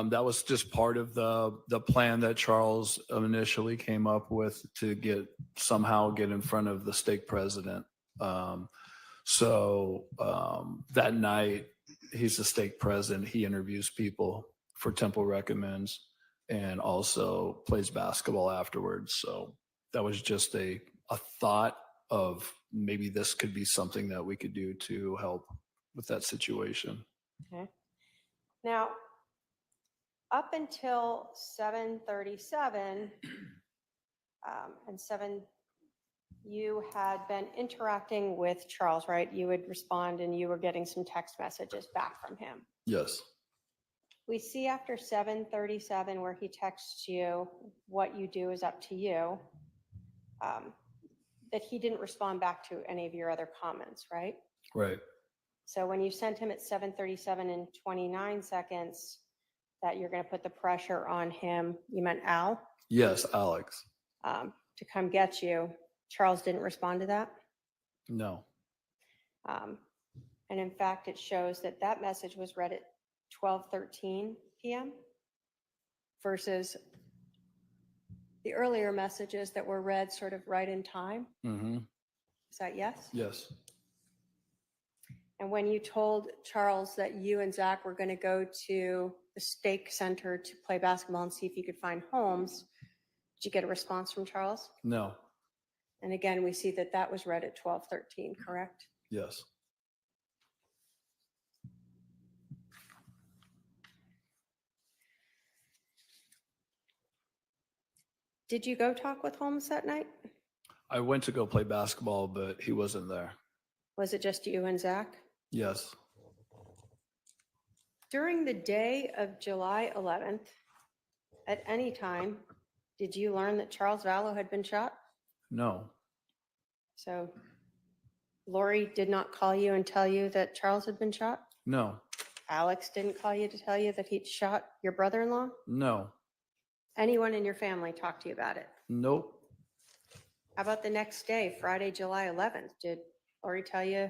Speaker 5: That was just part of the plan that Charles initially came up with to somehow get in front of the stake president. That night, he's the stake president. He interviews people for Temple Recommends and also plays basketball afterwards. So that was just a thought of maybe this could be something that we could do to help with that situation.
Speaker 2: Okay. Now, up until 7:37 and 7, you had been interacting with Charles, right? You would respond and you were getting some text messages back from him.
Speaker 5: Yes.
Speaker 2: We see after 7:37 where he texts you, what you do is up to you, that he didn't respond back to any of your other comments, right?
Speaker 5: Right.
Speaker 2: So when you sent him at 7:37 and 29 seconds that you're going to put the pressure on him, you meant Al?
Speaker 5: Yes, Alex.
Speaker 2: To come get you, Charles didn't respond to that?
Speaker 5: No.
Speaker 2: And in fact, it shows that that message was read at 12:13 p.m. versus the earlier messages that were read sort of right in time.
Speaker 5: Mm-hmm.
Speaker 2: Is that yes?
Speaker 5: Yes.
Speaker 2: And when you told Charles that you and Zach were going to go to the stake center to play basketball and see if you could find Holmes, did you get a response from Charles?
Speaker 5: No.
Speaker 2: And again, we see that that was read at 12:13, correct?
Speaker 5: Yes.
Speaker 2: Did you go talk with Holmes that night?
Speaker 5: I went to go play basketball, but he wasn't there.
Speaker 2: Was it just you and Zach?
Speaker 5: Yes.
Speaker 2: During the day of July 11th, at any time, did you learn that Charles Vallow had been shot?
Speaker 5: No.
Speaker 2: So Lori did not call you and tell you that Charles had been shot?
Speaker 5: No.
Speaker 2: Alex didn't call you to tell you that he'd shot your brother-in-law?
Speaker 5: No.
Speaker 2: Anyone in your family talked to you about it?
Speaker 5: Nope.
Speaker 2: How about the next day, Friday, July 11th? Did Lori tell you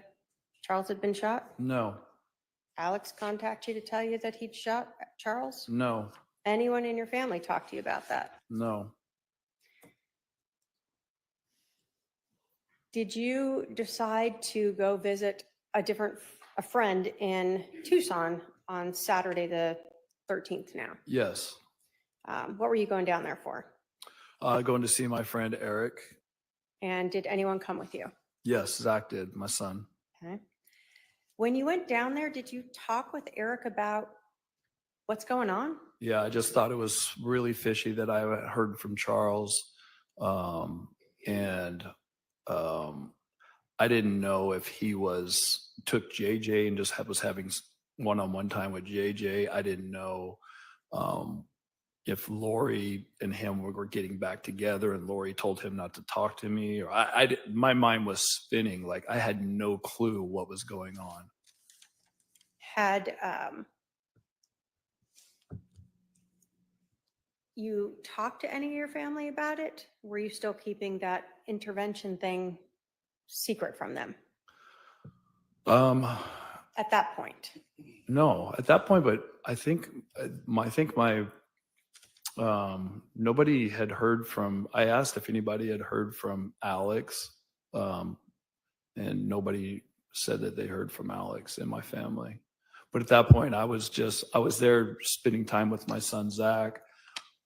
Speaker 2: Charles had been shot?
Speaker 5: No.
Speaker 2: Alex contact you to tell you that he'd shot Charles?
Speaker 5: No.
Speaker 2: Anyone in your family talk to you about that?
Speaker 5: No.
Speaker 2: Did you decide to go visit a friend in Tucson on Saturday the 13th now?
Speaker 5: Yes.
Speaker 2: What were you going down there for?
Speaker 5: Going to see my friend Eric.
Speaker 2: And did anyone come with you?
Speaker 5: Yes, Zach did, my son.
Speaker 2: Okay. When you went down there, did you talk with Eric about what's going on?
Speaker 5: Yeah, I just thought it was really fishy that I heard from Charles. I didn't know if he took JJ and just was having one-on-one time with JJ. I didn't know if Lori and him were getting back together and Lori told him not to talk to me, or my mind was spinning. Like I had no clue what was going on.
Speaker 2: you talk to any of your family about it? Were you still keeping that intervention thing secret from them
Speaker 5: Um,
Speaker 2: at that point?
Speaker 5: no, at that point, but I think my nobody had heard from. I asked if anybody had heard from Alex, and nobody said that they heard from Alex in my family. But at that point, I was there spending time with my son Zach,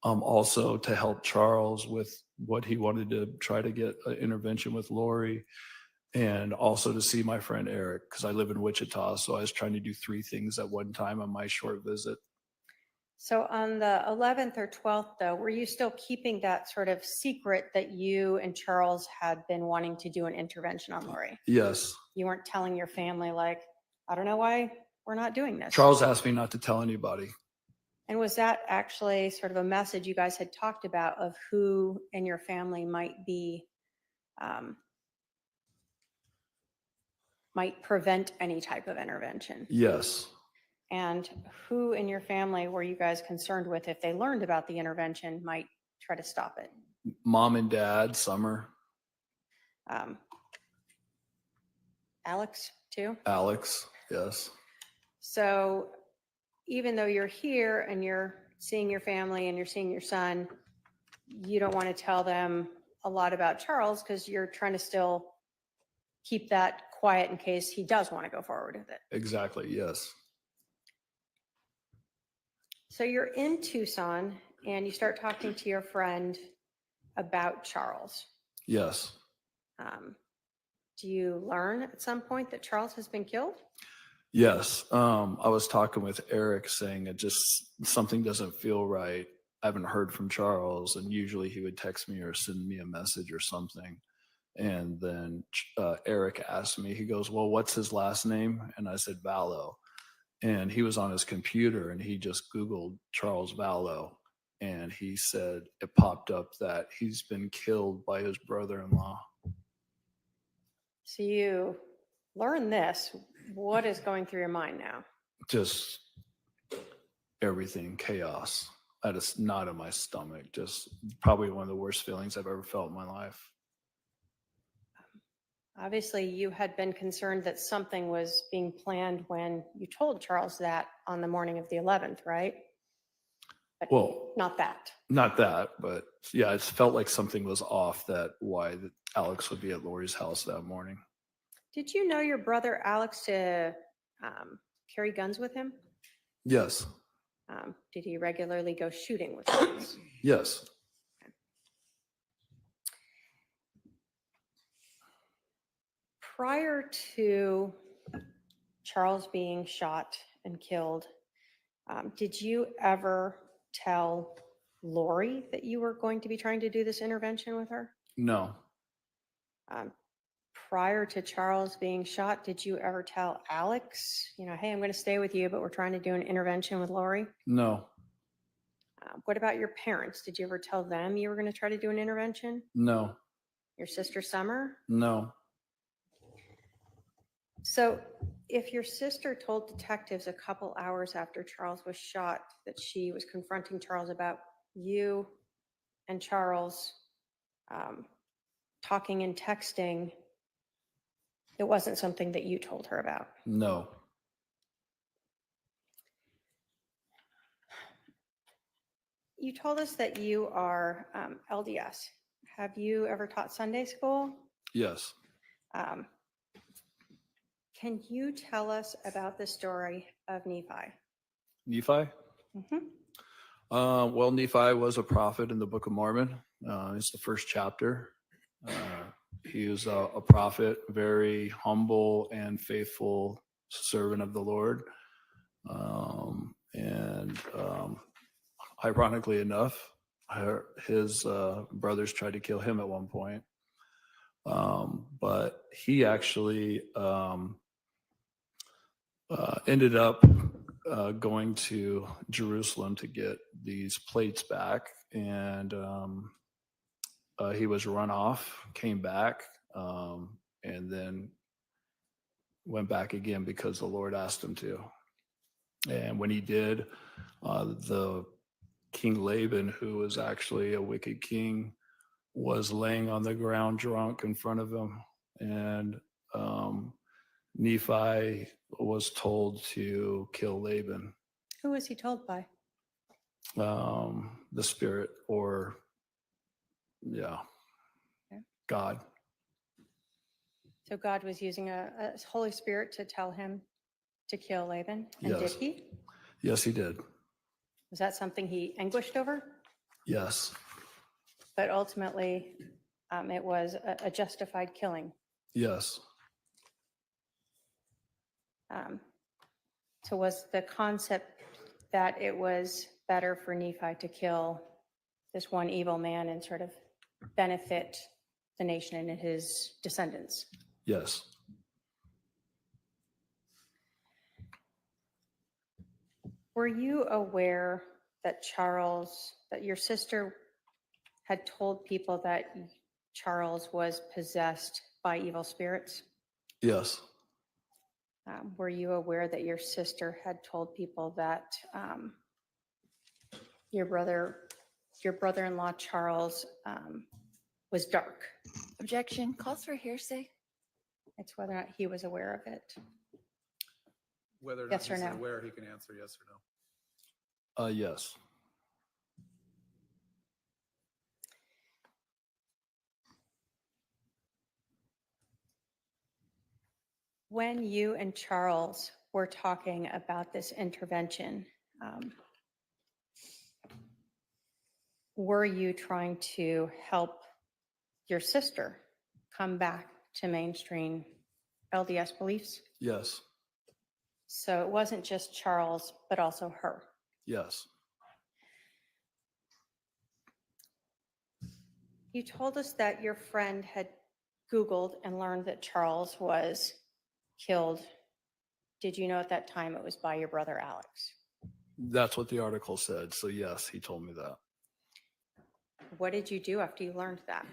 Speaker 5: also to help Charles with what he wanted to try to get an intervention with Lori, and also to see my friend Eric, because I live in Wichita. So I was trying to do 3 things at one time on my short visit.
Speaker 2: So on the 11th or 12th, though, were you still keeping that sort of secret that you and Charles had been wanting to do an intervention on Lori?
Speaker 5: Yes.
Speaker 2: You weren't telling your family, like, I don't know why we're not doing this.
Speaker 5: Charles asked me not to tell anybody.
Speaker 2: And was that actually sort of a message you guys had talked about of who in your family might be, might prevent any type of intervention?
Speaker 5: Yes.
Speaker 2: And who in your family were you guys concerned with if they learned about the intervention might try to stop it?
Speaker 5: Mom and Dad, Summer,
Speaker 2: Alex, too?
Speaker 5: Alex. Yes.
Speaker 2: So even though you're here and you're seeing your family and you're seeing your son, you don't want to tell them a lot about Charles because you're trying to still keep that quiet in case he does want to go forward with it.
Speaker 5: Exactly. Yes.
Speaker 2: So you're in Tucson and you start talking to your friend about Charles.
Speaker 5: Yes.
Speaker 2: Do you learn at some point that Charles has been killed?
Speaker 5: Yes. I was talking with Eric saying it just something doesn't feel right. I haven't heard from Charles, and usually he would text me or send me a message or something. And then Eric asked me, he goes, well, what's his last name? And I said, Vallow. And he was on his computer and he just Googled Charles Vallow. And he said it popped up that he's been killed by his brother-in-law.
Speaker 2: So you learn this. What is going through your mind now?
Speaker 5: Just everything, chaos. I just knot in my stomach. Just probably one of the worst feelings I've ever felt in my life.
Speaker 2: Obviously, you had been concerned that something was being planned when you told Charles that on the morning of the 11th, right? But
Speaker 5: Well,
Speaker 2: not that.
Speaker 5: not that, but yeah, it felt like something was off. That why Alex would be at Lori's house that morning.
Speaker 2: Did you know your brother Alex to carry guns with him?
Speaker 5: Yes.
Speaker 2: Did he regularly go shooting with guns?
Speaker 5: Yes.
Speaker 2: Prior to Charles being shot and killed, did you ever tell Lori that you were going to be trying to do this intervention with her?
Speaker 5: No.
Speaker 2: Prior to Charles being shot, did you ever tell Alex, hey, I'm going to stay with you, but we're trying to do an intervention with Lori?
Speaker 5: No.
Speaker 2: What about your parents? Did you ever tell them you were going to try to do an intervention?
Speaker 5: No.
Speaker 2: Your sister Summer?
Speaker 5: No.
Speaker 2: So if your sister told detectives a couple hours after Charles was shot that she was confronting Charles about you and Charles talking and texting, it wasn't something that you told her about?
Speaker 5: No.
Speaker 2: You told us that you are LDS. Have you ever taught Sunday school?
Speaker 5: Yes.
Speaker 2: Can you tell us about the story of Nephi?
Speaker 5: Nephi?
Speaker 2: Mhm.
Speaker 5: Well, Nephi was a prophet in the Book of Mormon. It's the first chapter. He was a prophet, very humble and faithful servant of the Lord. Ironically enough, his brothers tried to kill him at one point. But he actually ended up going to Jerusalem to get these plates back, and he was run off, came back, and then went back again because the Lord asked him to. And when he did, the King Laban, who was actually a wicked king, was laying on the ground drunk in front of him. And Nephi was told to kill Laban.
Speaker 2: Who was he told by?
Speaker 5: The spirit, or
Speaker 2: Okay.
Speaker 5: God.
Speaker 2: So God was using a Holy Spirit to tell him to kill Laban, and did
Speaker 5: Yes.
Speaker 2: he?
Speaker 5: Yes, he did.
Speaker 2: Was that something he anguished over?
Speaker 5: Yes.
Speaker 2: But ultimately, it was a justified killing.
Speaker 5: Yes.
Speaker 2: So was the concept that it was better for Nephi to kill this one evil man and sort of benefit the nation and his descendants?
Speaker 5: Yes.
Speaker 2: Were you aware that that your sister had told people that Charles was possessed by evil spirits?
Speaker 5: Yes.
Speaker 2: Were you aware that your sister had told people that your brother-in-law Charles was dark?
Speaker 6: Objection. Calls for hearsay.
Speaker 2: It's whether or not he was aware of it.
Speaker 1: Whether or not
Speaker 2: Yes or
Speaker 1: he's
Speaker 2: no?
Speaker 1: aware, he can answer yes or no.
Speaker 5: Yes.
Speaker 2: When you and Charles were talking about this intervention, were you trying to help your sister come back to mainstream LDS beliefs?
Speaker 5: Yes.
Speaker 2: So it wasn't just Charles, but also her.
Speaker 5: Yes.
Speaker 2: You told us that your friend had Googled and learned that Charles was killed. Did you know at that time it was by your brother Alex?
Speaker 5: That's what the article said. So yes, he told me that.
Speaker 2: What did you do after you learned that?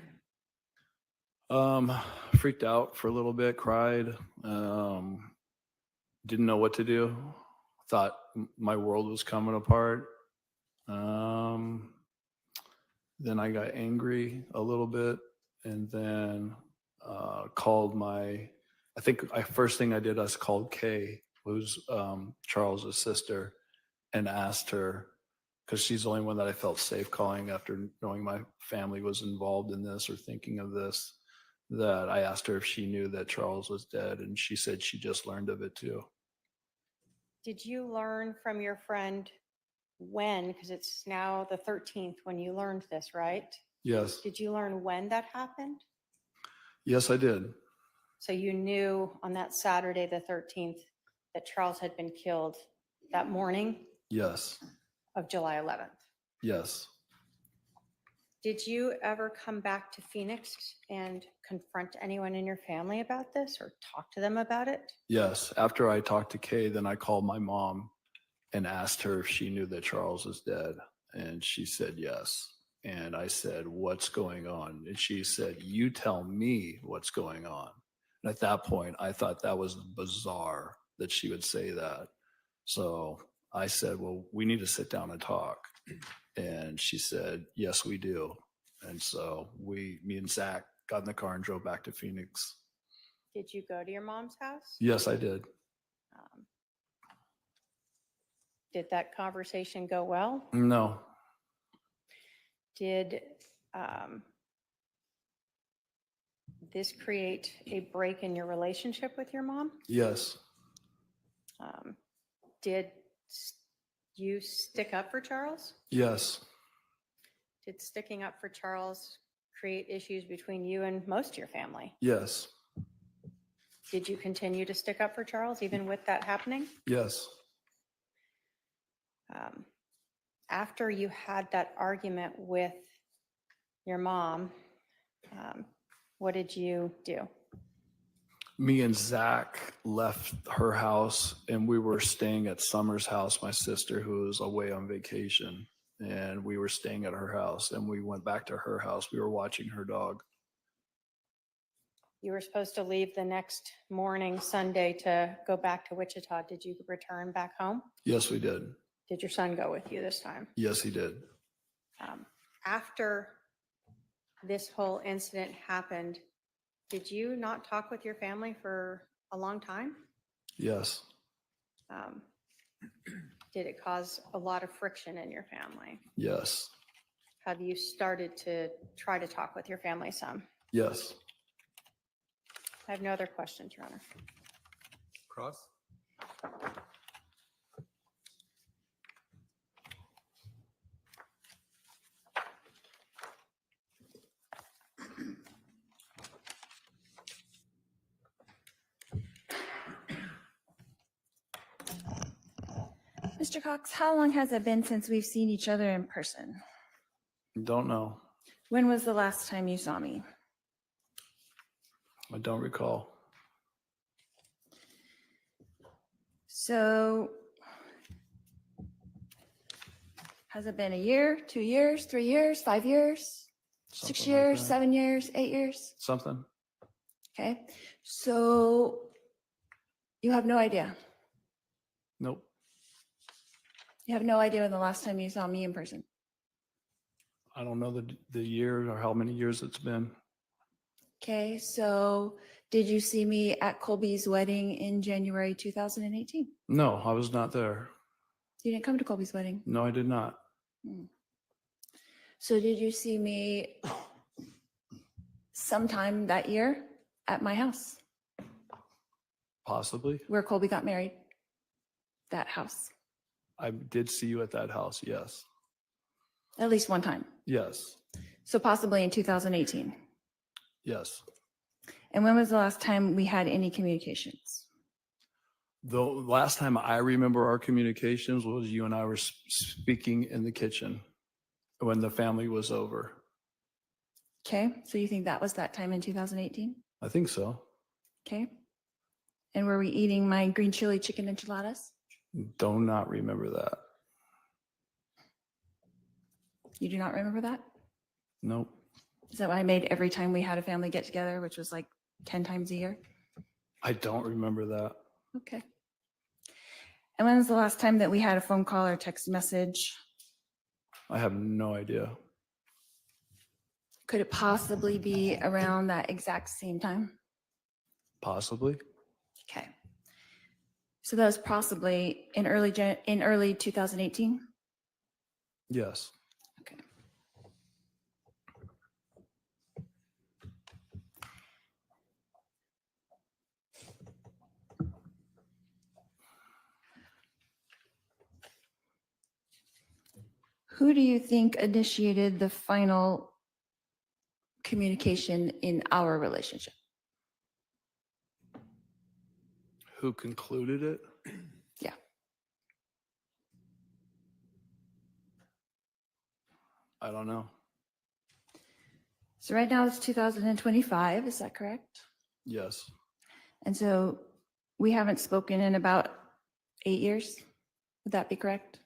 Speaker 5: Freaked out for a little bit, cried, didn't know what to do. Thought my world was coming apart. Then I got angry a little bit, and then called first thing I did, I called Kay, who's Charles's sister, and asked her, because she's the only one that I felt safe calling after knowing my family was involved in this or thinking of this, that I asked her if she knew that Charles was dead, and she said she just learned of it too.
Speaker 2: Did you learn from your friend when, because it's now the 13th when you learned this, right?
Speaker 5: Yes.
Speaker 2: Did you learn when that happened?
Speaker 5: Yes, I did.
Speaker 2: So you knew on that Saturday, the 13th, that Charles had been killed that morning
Speaker 5: Yes.
Speaker 2: of July 11th.
Speaker 5: Yes.
Speaker 2: Did you ever come back to Phoenix and confront anyone in your family about this or talk to them about it?
Speaker 5: Yes. After I talked to Kay, then I called my mom and asked her if she knew that Charles was dead. And she said yes. And I said, "What's going on?" And she said, "You tell me what's going on." And at that point, I thought that was bizarre that she would say that. So I said, "Well, we need to sit down and talk." And she said, "Yes, we do." And so me and Zach got in the car and drove back to Phoenix.
Speaker 2: Did you go to your mom's house?
Speaker 5: Yes, I did.
Speaker 2: Did that conversation go well?
Speaker 5: No.
Speaker 2: Did this create a break in your relationship with your mom?
Speaker 5: Yes.
Speaker 2: Did you stick up for Charles?
Speaker 5: Yes.
Speaker 2: Did sticking up for Charles create issues between you and most of your family?
Speaker 5: Yes.
Speaker 2: Did you continue to stick up for Charles even with that happening?
Speaker 5: Yes.
Speaker 2: After you had that argument with your mom, what did you do?
Speaker 5: Me and Zach left her house and we were staying at Summer's house, my sister, who was away on vacation. And we were staying at her house and we went back to her house. We were watching her dog.
Speaker 2: You were supposed to leave the next morning, Sunday, to go back to Wichita. Did you return back home?
Speaker 5: Yes, we did.
Speaker 2: Did your son go with you this time?
Speaker 5: Yes, he did.
Speaker 2: After this whole incident happened, did you not talk with your family for a long time?
Speaker 5: Yes.
Speaker 2: Did it cause a lot of friction in your family?
Speaker 5: Yes.
Speaker 2: Have you started to try to talk with your family some?
Speaker 5: Yes.
Speaker 2: I have no other questions, Your Honor.
Speaker 1: Cross?
Speaker 6: Mr. Cox, how long has it been since we've seen each other in person?
Speaker 5: Don't know.
Speaker 6: When was the last time you saw me?
Speaker 5: I don't recall.
Speaker 6: So, has it been a year, 2 years, 3 years, 5 years, 6
Speaker 5: Something like
Speaker 6: years,
Speaker 5: that.
Speaker 6: 7 years, 8 years?
Speaker 5: Something.
Speaker 6: Okay. So, you have no idea.
Speaker 5: Nope.
Speaker 6: You have no idea when the last time you saw me in person.
Speaker 5: I don't know the year or how many years it's been.
Speaker 6: Okay. So, did you see me at Colby's wedding in January 2018?
Speaker 5: No, I was not there.
Speaker 6: You didn't come to Colby's wedding.
Speaker 5: No, I did not.
Speaker 6: So, did you see me sometime that year at my house
Speaker 5: Possibly.
Speaker 6: where Colby got married? That house.
Speaker 5: I did see you at that house. Yes.
Speaker 6: At least one time.
Speaker 5: Yes.
Speaker 6: So possibly in 2018.
Speaker 5: Yes.
Speaker 6: And when was the last time we had any communications?
Speaker 5: The last time I remember our communications was you and I were speaking in the kitchen when the family was over.
Speaker 6: Okay. So you think that was that time in 2018?
Speaker 5: I think so.
Speaker 6: Okay. And were we eating my green chili chicken enchiladas?
Speaker 5: Do not remember that.
Speaker 6: You do not remember that?
Speaker 5: Nope.
Speaker 6: Is that what I made every time we had a family get together, which was like 10 times a year?
Speaker 5: I don't remember that.
Speaker 6: Okay. And when was the last time that we had a phone call or text message?
Speaker 5: I have no idea.
Speaker 6: Could it possibly be around that exact same time?
Speaker 5: Possibly.
Speaker 6: Okay. So that was possibly in early 2018?
Speaker 5: Yes.
Speaker 6: Okay. Who do you think initiated the final communication in our relationship?
Speaker 5: Who concluded it?
Speaker 6: Yeah.
Speaker 5: I don't know.
Speaker 6: So right now it's 2025, is that correct?
Speaker 5: Yes.
Speaker 6: And so we haven't spoken in about 8 years. Would that be correct?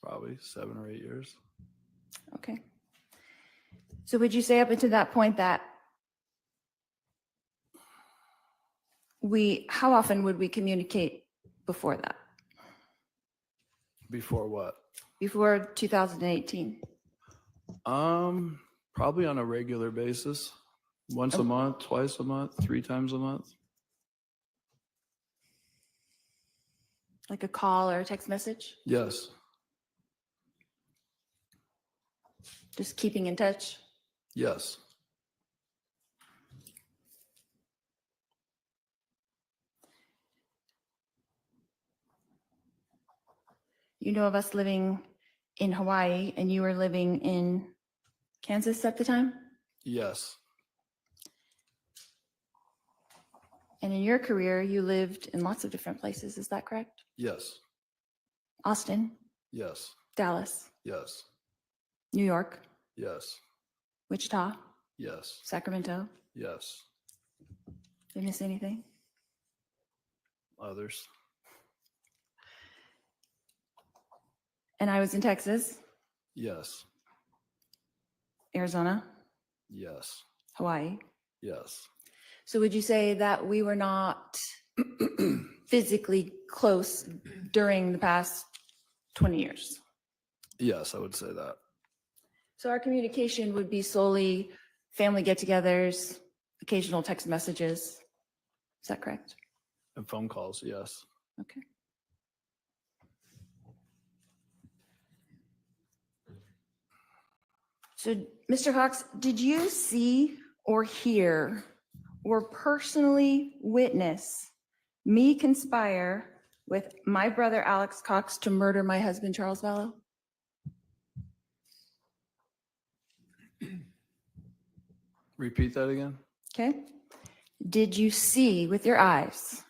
Speaker 5: Probably 7 or 8 years.
Speaker 6: Okay. So would you say up until that point that how often would we communicate before that?
Speaker 5: Before what?
Speaker 6: Before 2018?
Speaker 5: Probably on a regular basis. Once a month, twice a month, 3 times a month.
Speaker 6: Like a call or a text message?
Speaker 5: Yes.
Speaker 6: Just keeping in touch?
Speaker 5: Yes.
Speaker 6: You know of us living in Hawaii and you were living in Kansas at the time?
Speaker 5: Yes.
Speaker 6: And in your career, you lived in lots of different places. Is that correct?
Speaker 5: Yes.
Speaker 6: Austin,
Speaker 5: Yes.
Speaker 6: Dallas,
Speaker 5: Yes.
Speaker 6: New York,
Speaker 5: Yes.
Speaker 6: Wichita,
Speaker 5: Yes.
Speaker 6: Sacramento.
Speaker 5: Yes.
Speaker 6: Did I miss anything?
Speaker 5: Others.
Speaker 6: And I was in Texas,
Speaker 5: Yes.
Speaker 6: Arizona,
Speaker 5: Yes.
Speaker 6: Hawaii.
Speaker 5: Yes.
Speaker 6: So would you say that we were not physically close during the past 20 years?
Speaker 5: Yes, I would say that.
Speaker 6: So our communication would be solely family get-togethers, occasional text messages. Is that correct?
Speaker 5: And phone calls, yes.
Speaker 6: Okay. So, Mr. Hawks, did you see or hear or personally witness me conspire with my brother Alex Cox to murder my husband Charles Vallow?
Speaker 5: Repeat that again?
Speaker 6: Okay. Did you see with your eyes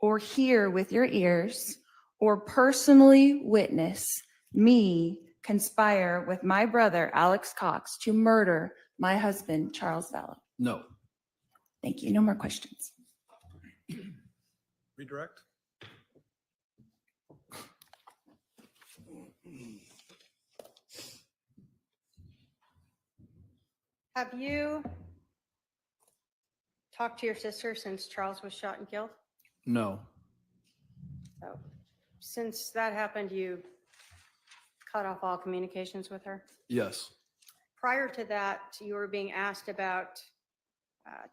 Speaker 6: or hear with your ears or personally witness me conspire with my brother Alex Cox to murder my husband Charles Vallow?
Speaker 5: No.
Speaker 6: Thank you. No more questions.
Speaker 1: Redirect?
Speaker 2: Have you talked to your sister since Charles was shot and killed?
Speaker 5: No.
Speaker 2: So, since that happened, you cut off all communications with her?
Speaker 5: Yes.
Speaker 2: Prior to that, you were being asked about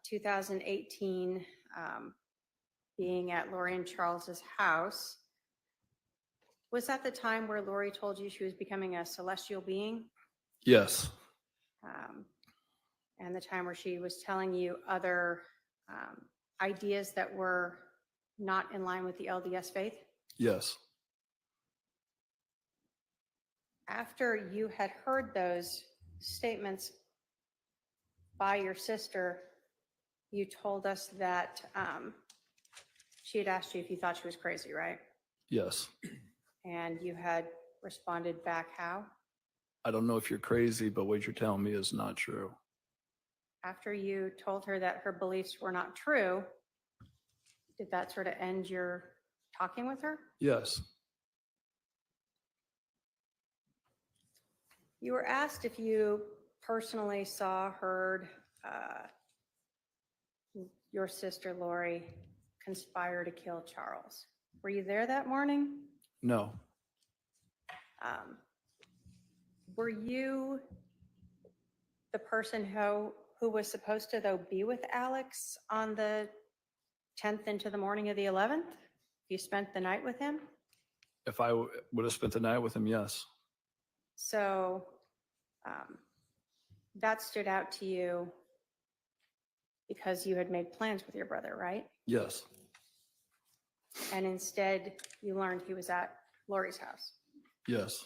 Speaker 2: 2018 being at Lori and Charles's house. Was that the time where Lori told you she was becoming a celestial being?
Speaker 5: Yes.
Speaker 2: And the time where she was telling you other ideas that were not in line with the LDS faith?
Speaker 5: Yes.
Speaker 2: After you had heard those statements by your sister, you told us that she had asked you if you thought she was crazy, right?
Speaker 5: Yes.
Speaker 2: And you had responded back how?
Speaker 5: I don't know if you're crazy, but what you're telling me is not true.
Speaker 2: After you told her that her beliefs were not true, did that sort of end your talking with her?
Speaker 5: Yes.
Speaker 2: You were asked if you personally saw, heard your sister Lori conspire to kill Charles. Were you there that morning?
Speaker 5: No.
Speaker 2: Were you the person who was supposed to, though, be with Alex on the 10th into the morning of the 11th? You spent the night with him?
Speaker 5: If I would have spent the night with him, yes.
Speaker 2: So that stood out to you because you had made plans with your brother, right?
Speaker 5: Yes.
Speaker 2: And instead, you learned he was at Lori's house.
Speaker 5: Yes.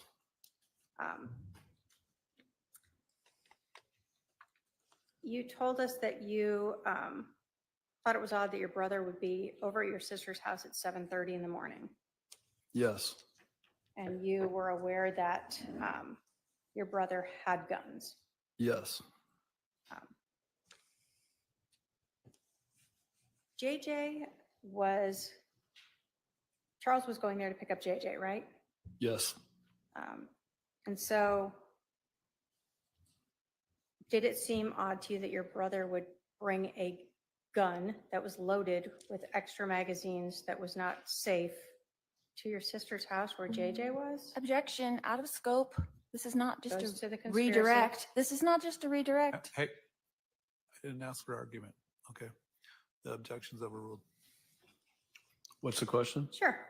Speaker 2: You told us that you thought it was odd that your brother would be over at your sister's house at 7:30 in the morning.
Speaker 5: Yes.
Speaker 2: And you were aware that your brother had guns.
Speaker 5: Yes.
Speaker 2: Charles was going there to pick up JJ, right?
Speaker 5: Yes.
Speaker 2: And so did it seem odd to you that your brother would bring a gun that was loaded with extra magazines that was not safe to your sister's house where JJ was?
Speaker 6: Objection, out of scope. This is not just
Speaker 2: Goes to
Speaker 6: a
Speaker 2: the conspiracy.
Speaker 6: redirect. This is not just a redirect.
Speaker 1: Hey, I didn't ask for argument. Okay. The objection's overruled.
Speaker 5: What's the question?
Speaker 2: Sure.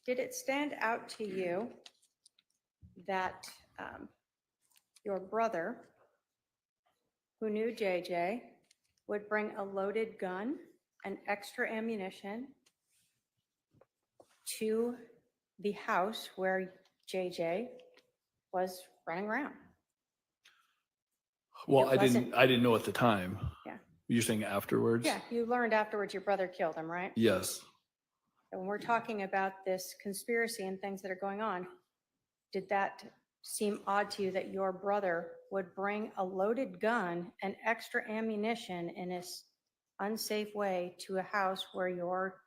Speaker 2: Did it stand out to you that your brother, who knew JJ, would bring a loaded gun and extra ammunition to the house where JJ was running around?
Speaker 5: Well,
Speaker 2: It
Speaker 5: I didn't know at the time.
Speaker 2: Yeah.
Speaker 5: You're saying afterwards?
Speaker 2: Yeah, you learned afterwards your brother killed him, right?
Speaker 5: Yes.
Speaker 2: And when we're talking about this conspiracy and things that are going on, did that seem odd to you that your brother would bring a loaded gun and extra ammunition in his unsafe way to a house where your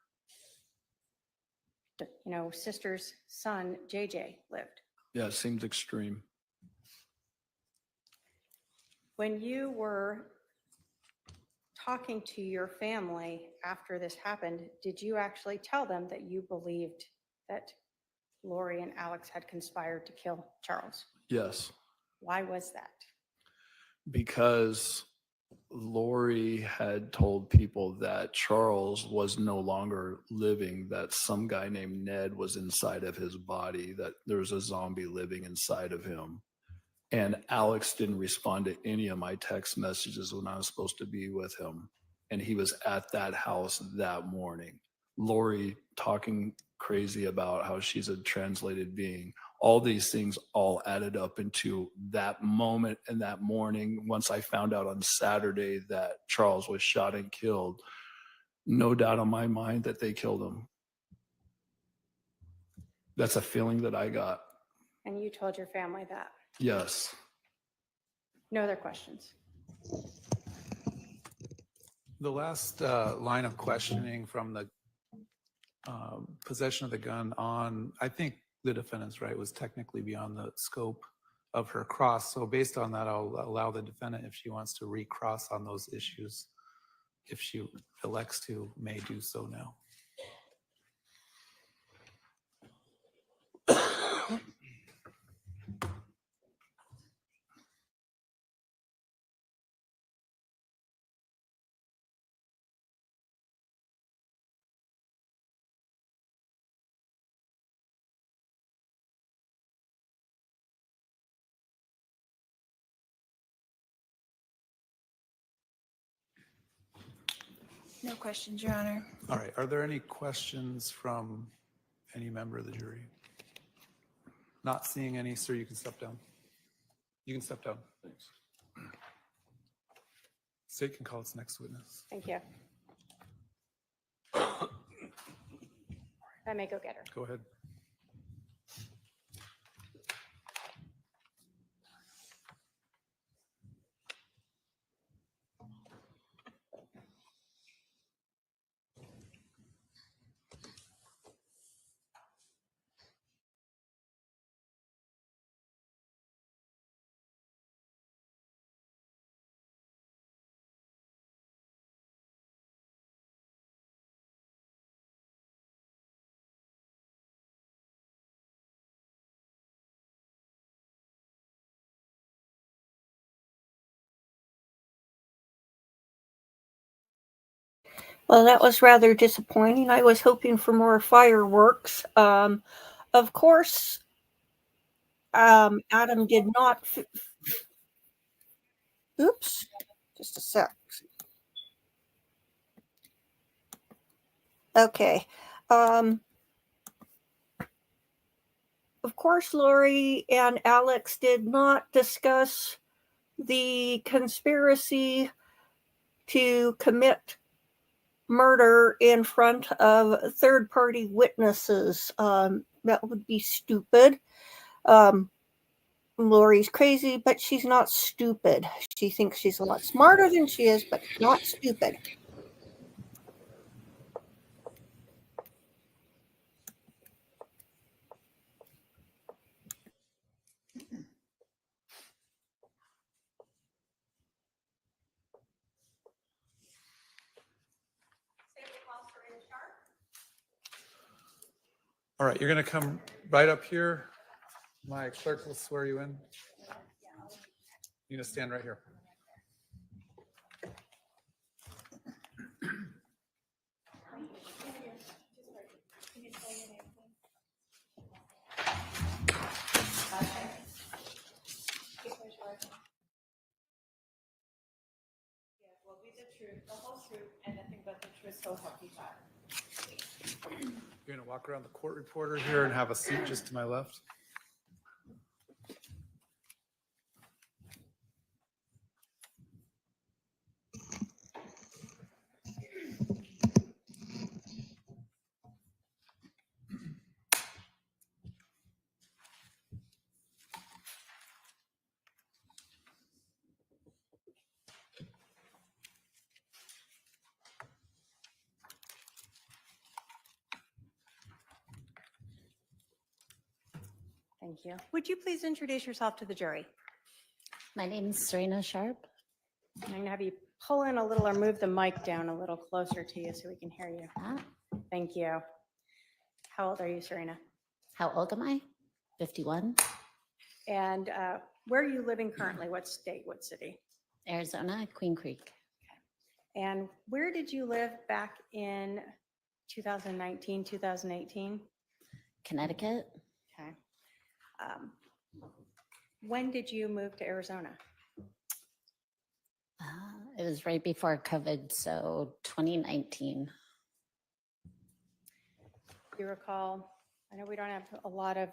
Speaker 2: sister's son, JJ, lived?
Speaker 5: Yeah, it seems extreme.
Speaker 2: When you were talking to your family after this happened, did you actually tell them that you believed that Lori and Alex had conspired to kill Charles?
Speaker 5: Yes,
Speaker 2: Why was that?
Speaker 5: because Lori had told people that Charles was no longer living, that some guy named Ned was inside of his body, that there was a zombie living inside of him. And Alex didn't respond to any of my text messages when I was supposed to be with him. And he was at that house that morning. Lori talking crazy about how she's a translated being. All these things all added up into that moment and that morning. Once I found out on Saturday that Charles was shot and killed, no doubt in my mind that they killed him. That's a feeling that I got.
Speaker 2: And you told your family that.
Speaker 5: Yes.
Speaker 2: No other questions.
Speaker 1: The last line of questioning from the possession of the gun on, I think the defendant's right, was technically beyond the scope of her cross. So based on that, I'll allow the defendant, if she wants to recross on those issues, if she elects to, may do so now.
Speaker 6: No questions, Your Honor.
Speaker 1: All right, are there any questions from any member of the jury? Not seeing any, sir, you can step down. You can step down. Thanks. State can call its next witness.
Speaker 2: Thank you. I may go get her.
Speaker 1: Go ahead.
Speaker 4: Well, that was rather disappointing. I was hoping for more fireworks. Of course, Adam did not. Oops, just a sec. Okay. Of course, Lori and Alex did not discuss the conspiracy to commit murder in front of third-party witnesses. That would be stupid. Lori's crazy, but she's not stupid. She thinks she's a lot smarter than she is, but not stupid.
Speaker 1: All right, you're going to come right up here. My clerk will swear you in. You're going to stand right here.
Speaker 2: Will be the truth, the whole truth, and nothing but the truth, so help you God.
Speaker 1: You're going to walk around the court reporter here and have a seat just to my left.
Speaker 2: Thank you. Would you please introduce yourself to the jury?
Speaker 7: My name is Serena Sharp.
Speaker 2: I'm going to have you pull in a little or move the mic down a little closer to you so we can hear you. Thank you. How old are you, Serena?
Speaker 7: How old am I? 51.
Speaker 2: And where are you living currently? What state, what city?
Speaker 7: Arizona, Queen Creek.
Speaker 2: And where did you live back in 2019, 2018?
Speaker 7: Connecticut.
Speaker 2: Okay. When did you move to Arizona?
Speaker 7: It was right before COVID, so 2019.
Speaker 2: Do you recall, I know we don't have a lot of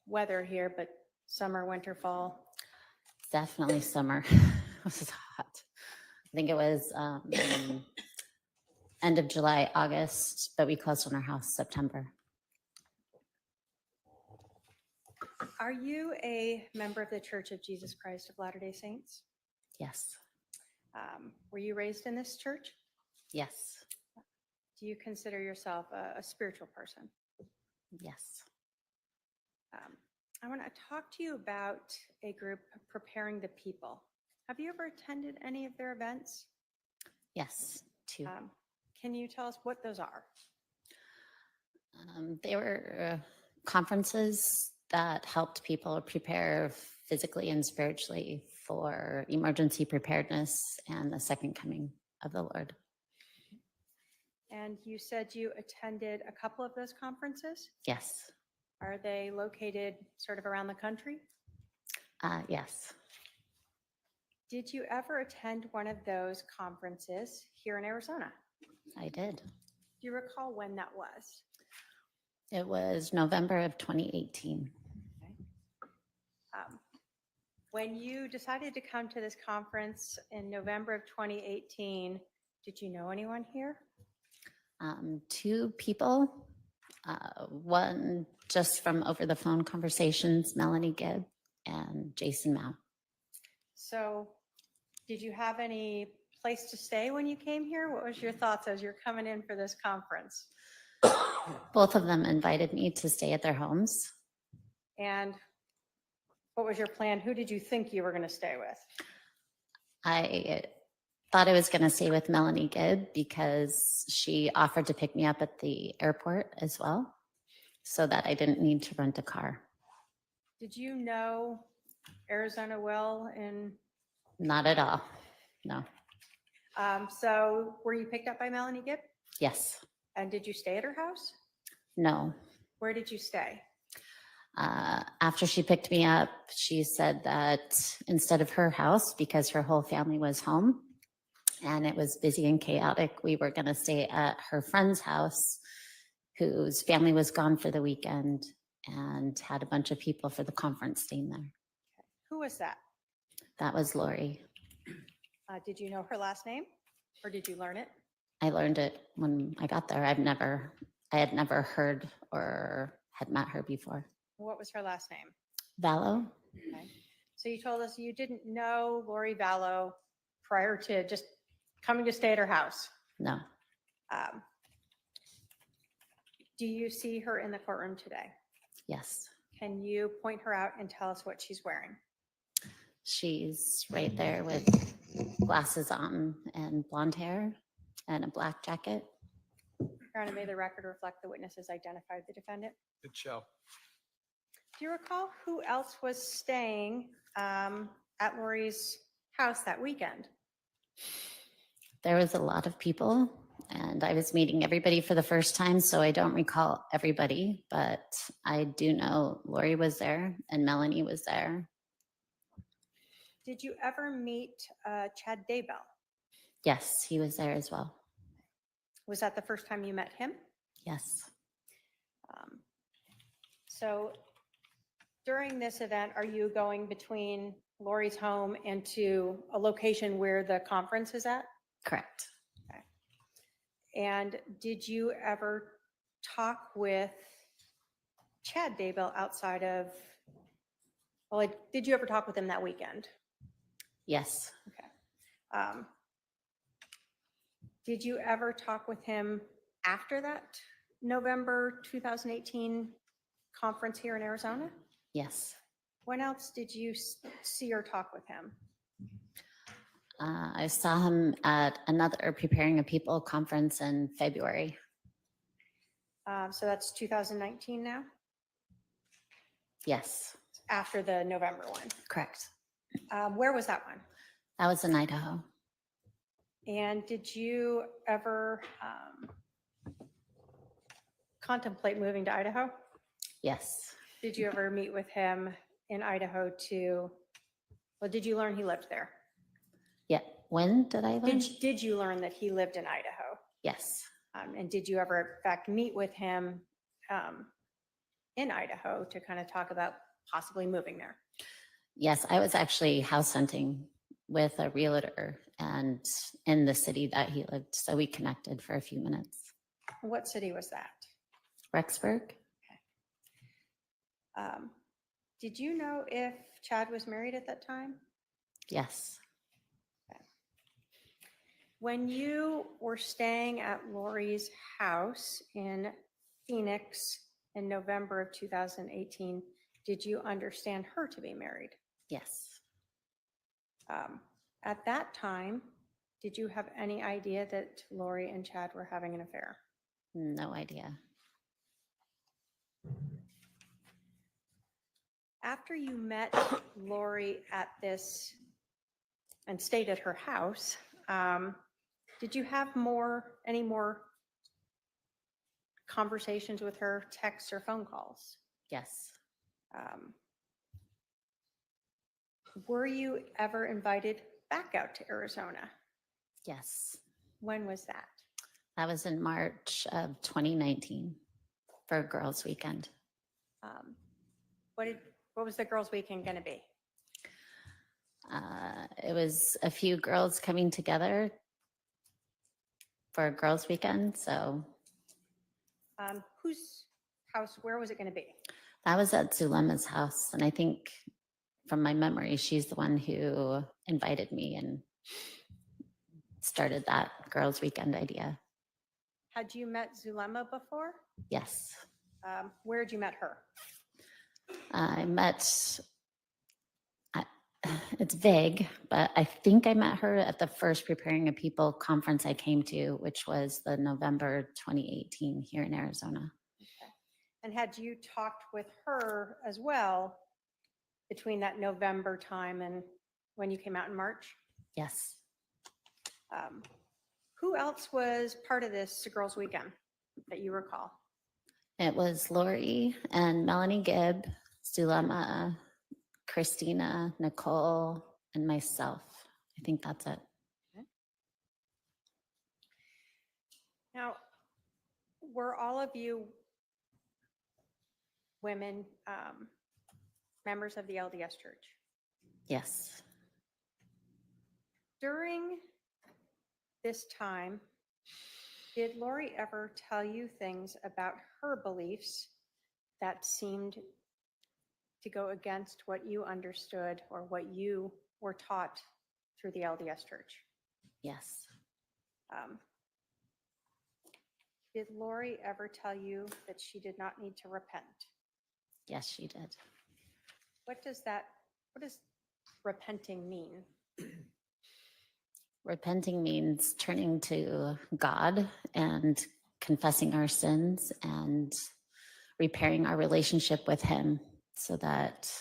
Speaker 2: weather here, but summer, winter, fall.
Speaker 7: Definitely summer. It was hot. I think it was end of July, August, but we closed on our house September.
Speaker 2: Are you a member of the Church of Jesus Christ of Latter-day Saints?
Speaker 7: Yes.
Speaker 2: Were you raised in this church?
Speaker 7: Yes.
Speaker 2: Do you consider yourself a spiritual person?
Speaker 7: Yes.
Speaker 2: I want to talk to you about a group, Preparing the People. Have you ever attended any of their events?
Speaker 7: Yes. Two.
Speaker 2: Can you tell us what those are?
Speaker 7: They were conferences that helped people prepare physically and spiritually for emergency preparedness and the second coming of the Lord.
Speaker 2: And you said you attended a couple of those conferences?
Speaker 7: Yes.
Speaker 2: Are they located sort of around the country?
Speaker 7: Yes.
Speaker 2: Did you ever attend one of those conferences here in Arizona?
Speaker 7: I did.
Speaker 2: Do you recall when that was?
Speaker 7: It was November of 2018.
Speaker 2: When you decided to come to this conference in November of 2018, did you know anyone here?
Speaker 7: Two people, one just from over the phone conversations, Melanie Gibb and Jason Mao.
Speaker 2: So did you have any place to stay when you came here? What was your thoughts as you're coming in for this conference?
Speaker 7: Both of them invited me to stay at their homes.
Speaker 2: And what was your plan? Who did you think you were going to stay with?
Speaker 7: I thought I was going to stay with Melanie Gibb because she offered to pick me up at the airport as well, so that I didn't need to rent a car.
Speaker 2: Did you know Arizona well?
Speaker 7: Not at all. No.
Speaker 2: So were you picked up by Melanie Gibb?
Speaker 7: Yes.
Speaker 2: And did you stay at her house?
Speaker 7: No.
Speaker 2: Where did you stay?
Speaker 7: After she picked me up, she said that instead of her house, because her whole family was home and it was busy and chaotic, we were going to stay at her friend's house, whose family was gone for the weekend and had a bunch of people for the conference staying there.
Speaker 2: Who was that?
Speaker 7: That was Lori.
Speaker 2: Did you know her last name or did you learn it?
Speaker 7: I learned it when I got there. I had never heard or had met her before.
Speaker 2: What was her last name?
Speaker 7: Vallow?
Speaker 2: Okay. So you told us you didn't know Lori Vallow prior to just coming to stay at her house.
Speaker 7: No.
Speaker 2: Do you see her in the courtroom today?
Speaker 7: Yes.
Speaker 2: Can you point her out and tell us what she's wearing?
Speaker 7: She's right there with glasses on and blonde hair and a black jacket.
Speaker 2: Your Honor, may the record reflect the witnesses identified the defendant.
Speaker 1: It shall.
Speaker 2: Do you recall who else was staying at Lori's house that weekend?
Speaker 7: There was a lot of people, and I was meeting everybody for the first time, so I don't recall everybody, but I do know Lori was there and Melanie was there.
Speaker 2: Did you ever meet Chad Daybell?
Speaker 7: Yes, he was there as well.
Speaker 2: Was that the first time you met him?
Speaker 7: Yes.
Speaker 2: So during this event, are you going between Lori's home and to a location where the conference is at?
Speaker 7: Correct.
Speaker 2: And did you ever talk with Chad Daybell outside of, did you ever talk with him that weekend?
Speaker 7: Yes.
Speaker 2: Okay. Did you ever talk with him after that November 2018 conference here in Arizona?
Speaker 7: Yes.
Speaker 2: When else did you see or talk with him?
Speaker 7: I saw him at another Preparing a People conference in February.
Speaker 2: So that's 2019 now?
Speaker 7: Yes.
Speaker 2: after the November one.
Speaker 7: Correct.
Speaker 2: Where was that one?
Speaker 7: That was in Idaho.
Speaker 2: And did you ever contemplate moving to Idaho?
Speaker 7: Yes.
Speaker 2: Did you ever meet with him in Idaho did you learn he lived there?
Speaker 7: Yeah. When did I learn?
Speaker 2: Did you learn that he lived in Idaho?
Speaker 7: Yes.
Speaker 2: And did you ever, in fact, meet with him in Idaho to kind of talk about possibly moving there?
Speaker 7: Yes, I was actually house hunting with a realtor and in the city that he lived. So we connected for a few minutes.
Speaker 2: What city was that?
Speaker 7: Rexburg?
Speaker 2: Did you know if Chad was married at that time?
Speaker 7: Yes.
Speaker 2: When you were staying at Lori's house in Phoenix in November of 2018, did you understand her to be married?
Speaker 7: Yes.
Speaker 2: At that time, did you have any idea that Lori and Chad were having an affair?
Speaker 7: No idea.
Speaker 2: After you met Lori at this and stayed at her house, did you have any more conversations with her, texts or phone calls?
Speaker 7: Yes.
Speaker 2: Were you ever invited back out to Arizona?
Speaker 7: Yes.
Speaker 2: When was that?
Speaker 7: That was in March of 2019 for a girls' weekend.
Speaker 2: What was the girls' weekend going to be?
Speaker 7: It was a few girls coming together for a girls' weekend. So
Speaker 2: Whose house? Where was it going to be?
Speaker 7: that was at Zulema's house. And I think from my memory, she's the one who invited me and started that girls' weekend idea.
Speaker 2: Had you met Zulema before?
Speaker 7: Yes.
Speaker 2: Where had you met her?
Speaker 7: I met, it's vague, but I think I met her at the first Preparing a People conference I came to, which was the November 2018 here in Arizona.
Speaker 2: Okay. And had you talked with her as well between that November time and when you came out in March?
Speaker 7: Yes.
Speaker 2: Who else was part of this girls' weekend that you recall?
Speaker 7: It was Lori and Melanie Gibb, Zulema, Christina, Nicole, and myself. I think that's it.
Speaker 2: Now, were all of you women members of the LDS Church?
Speaker 7: Yes.
Speaker 2: During this time, did Lori ever tell you things about her beliefs that seemed to go against what you understood or what you were taught through the LDS Church?
Speaker 7: Yes.
Speaker 2: Did Lori ever tell you that she did not need to repent?
Speaker 7: Yes, she did.
Speaker 2: What does repenting mean?
Speaker 7: Repenting means turning to God and confessing our sins and repairing our relationship with Him so that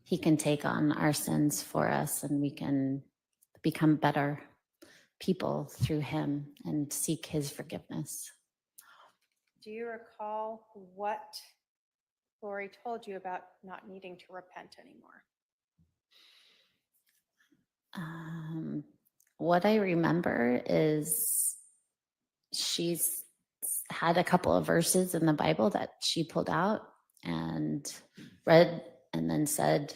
Speaker 7: He can take on our sins for us and we can become better people through Him and seek His forgiveness.
Speaker 2: Do you recall what Lori told you about not needing to repent anymore?
Speaker 7: What I remember is she's had a couple of verses in the Bible that she pulled out and read and then said,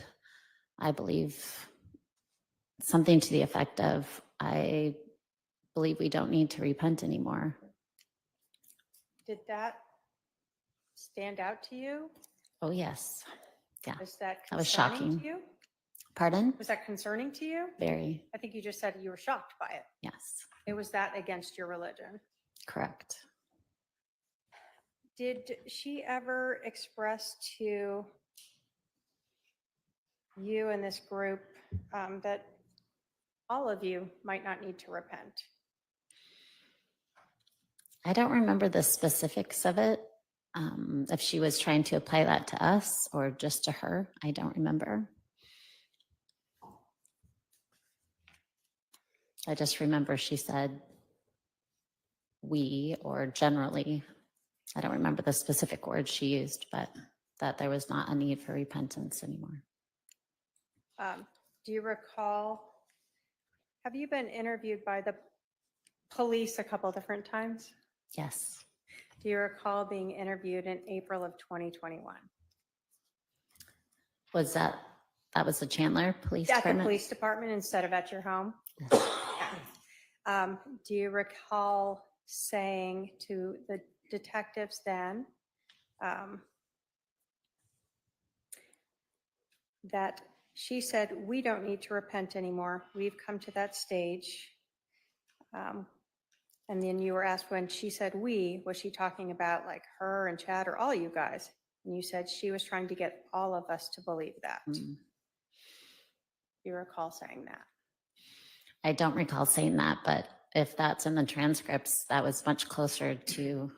Speaker 7: I believe something to the effect of, I believe we don't need to repent anymore.
Speaker 2: Did that stand out to you?
Speaker 7: Oh, yes. Yeah.
Speaker 2: Was that
Speaker 7: That was
Speaker 2: concerning
Speaker 7: shocking.
Speaker 2: to you?
Speaker 7: Pardon?
Speaker 2: Was that concerning to you?
Speaker 7: Very.
Speaker 2: I think you just said you were shocked by it.
Speaker 7: Yes.
Speaker 2: It was that against your religion.
Speaker 7: Correct.
Speaker 2: Did she ever express to you and this group that all of you might not need to repent?
Speaker 7: I don't remember the specifics of it, If she was trying to apply that to us or just to her, I don't remember. I just remember she said we, or generally, I don't remember the specific words she used, but that there was not a need for repentance anymore.
Speaker 2: Do you recall, have you been interviewed by the police a couple different times?
Speaker 7: Yes.
Speaker 2: Do you recall being interviewed in April of 2021?
Speaker 7: Was that was the Chandler Police
Speaker 2: At the
Speaker 7: Department?
Speaker 2: police department instead of at your home?
Speaker 7: Yes.
Speaker 2: Do you recall saying to the detectives then that she said, we don't need to repent anymore. We've come to that stage. And then you were asked when she said we, was she talking about like her and Chad or all you guys? And you said she was trying to get all of us to believe that.
Speaker 7: Mm.
Speaker 2: You recall saying that?
Speaker 7: I don't recall saying that, but if that's in the transcripts, that was much closer to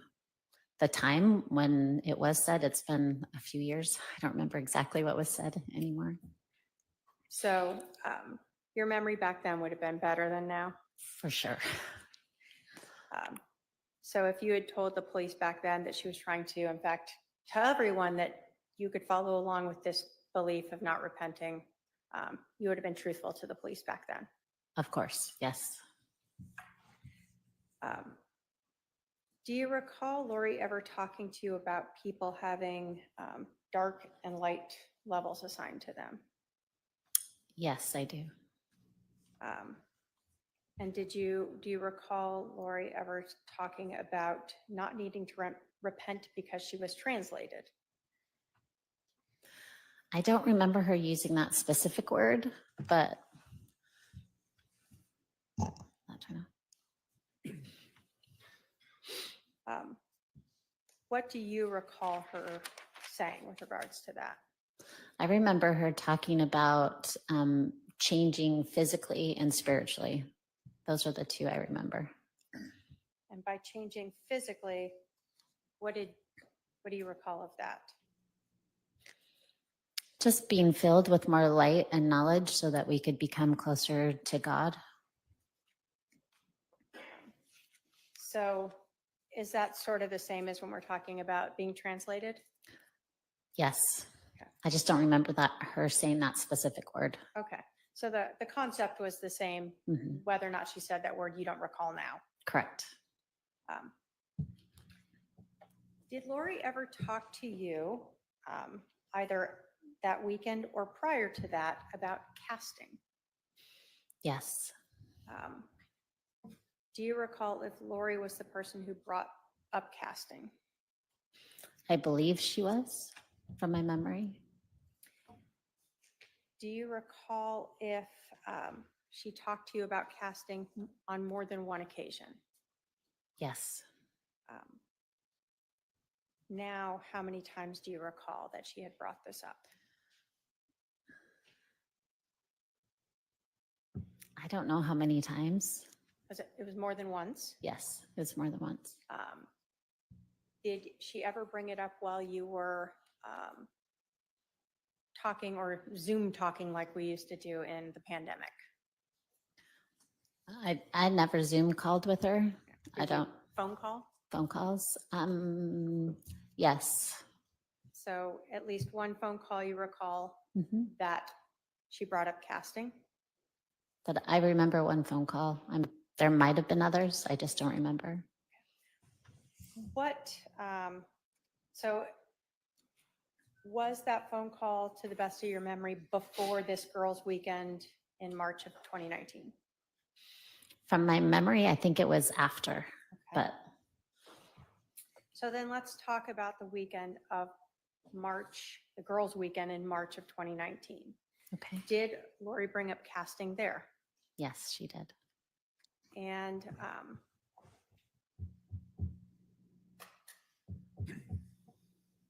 Speaker 7: the time when it was said. It's been a few years. I don't remember exactly what was said anymore.
Speaker 2: So your memory back then would have been better than now?
Speaker 7: For sure.
Speaker 2: So if you had told the police back then that she was trying to, in fact, tell everyone that you could follow along with this belief of not repenting, you would have been truthful to the police back then.
Speaker 7: Of course, yes.
Speaker 2: Do you recall Lori ever talking to you about people having dark and light levels assigned to them?
Speaker 7: Yes, I do.
Speaker 2: And do you recall Lori ever talking about not needing to repent because she was translated?
Speaker 7: I don't remember her using that specific word, but
Speaker 2: What do you recall her saying with regards to that?
Speaker 7: I remember her talking about changing physically and spiritually. Those are the two I remember.
Speaker 2: And by changing physically, what do you recall of that?
Speaker 7: Just being filled with more light and knowledge so that we could become closer to God.
Speaker 2: So is that sort of the same as when we're talking about being translated?
Speaker 7: Yes.
Speaker 2: Okay.
Speaker 7: I just don't remember her saying that specific word.
Speaker 2: Okay. So the concept was the same,
Speaker 7: Mhm.
Speaker 2: whether or not she said that word, you don't recall now.
Speaker 7: Correct.
Speaker 2: Did Lori ever talk to you either that weekend or prior to that about casting?
Speaker 7: Yes.
Speaker 2: Do you recall if Lori was the person who brought up casting?
Speaker 7: I believe she was, from my memory.
Speaker 2: Do you recall if she talked to you about casting on more than one occasion?
Speaker 7: Yes.
Speaker 2: Now, how many times do you recall that she had brought this up?
Speaker 7: I don't know how many times.
Speaker 2: It was more than once?
Speaker 7: Yes, it was more than once.
Speaker 2: Did she ever bring it up while you were talking or Zoom talking like we used to do in the pandemic?
Speaker 7: I never Zoom called with her. I
Speaker 2: Did you
Speaker 7: don't.
Speaker 2: phone call?
Speaker 7: Phone calls? Yes.
Speaker 2: So at least one phone call you recall
Speaker 7: Mhm.
Speaker 2: that she brought up casting?
Speaker 7: But I remember one phone call. There might have been others. I just don't remember.
Speaker 2: So was that phone call, to the best of your memory, before this girls' weekend in March of 2019?
Speaker 7: From my memory, I think it was after, but
Speaker 2: So then let's talk about the weekend of March, the girls' weekend in March of 2019.
Speaker 7: okay.
Speaker 2: Did Lori bring up casting there?
Speaker 7: Yes, she did.
Speaker 2: And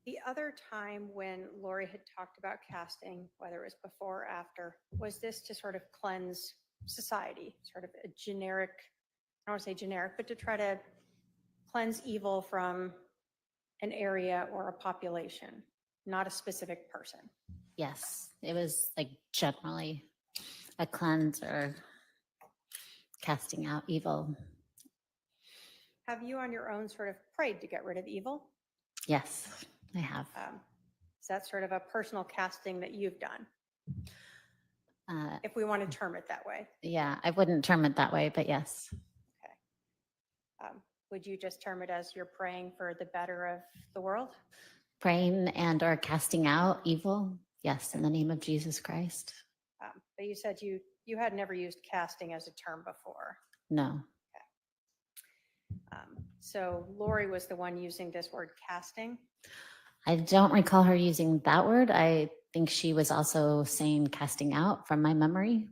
Speaker 2: the other time when Lori had talked about casting, whether it was before or after, was this to sort of cleanse society, sort of a generic, I don't want to say generic, but to try to cleanse evil from an area or a population, not a specific person.
Speaker 7: Yes, it was like generally a cleanse or casting out evil.
Speaker 2: Have you on your own sort of prayed to get rid of evil?
Speaker 7: Yes, I have.
Speaker 2: Is that sort of a personal casting that you've done,
Speaker 7: Uh,
Speaker 2: if we want to term it that way?
Speaker 7: yeah, I wouldn't term it that way, but yes.
Speaker 2: Would you just term it as you're praying for the better of the world?
Speaker 7: Praying and or casting out evil. Yes, in the name of Jesus Christ.
Speaker 2: But you said you had never used casting as a term before.
Speaker 7: No.
Speaker 2: So Lori was the one using this word casting.
Speaker 7: I don't recall her using that word. I think she was also saying casting out from my memory.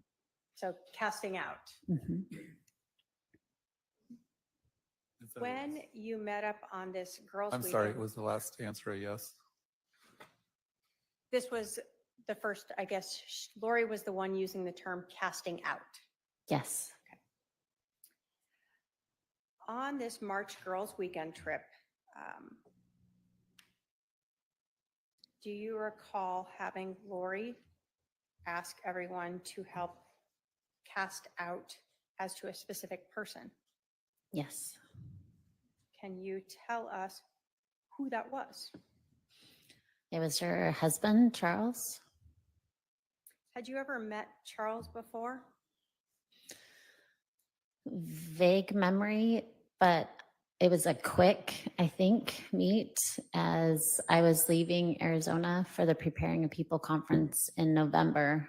Speaker 2: So casting out.
Speaker 7: Mhm.
Speaker 1: Is that a
Speaker 2: When
Speaker 1: yes?
Speaker 2: you met up on this girls'
Speaker 1: I'm
Speaker 2: weekend,
Speaker 1: sorry, was the last answer a yes?
Speaker 2: this was the first, I guess, Lori was the one using the term casting out.
Speaker 7: Yes.
Speaker 2: On this March girls' weekend trip, do you recall having Lori ask everyone to help cast out as to a specific person?
Speaker 7: Yes.
Speaker 2: Can you tell us who that was?
Speaker 7: It was her husband, Charles.
Speaker 2: Had you ever met Charles before?
Speaker 7: Vague memory, but it was a quick, I think, meet as I was leaving Arizona for the Preparing a People conference in November.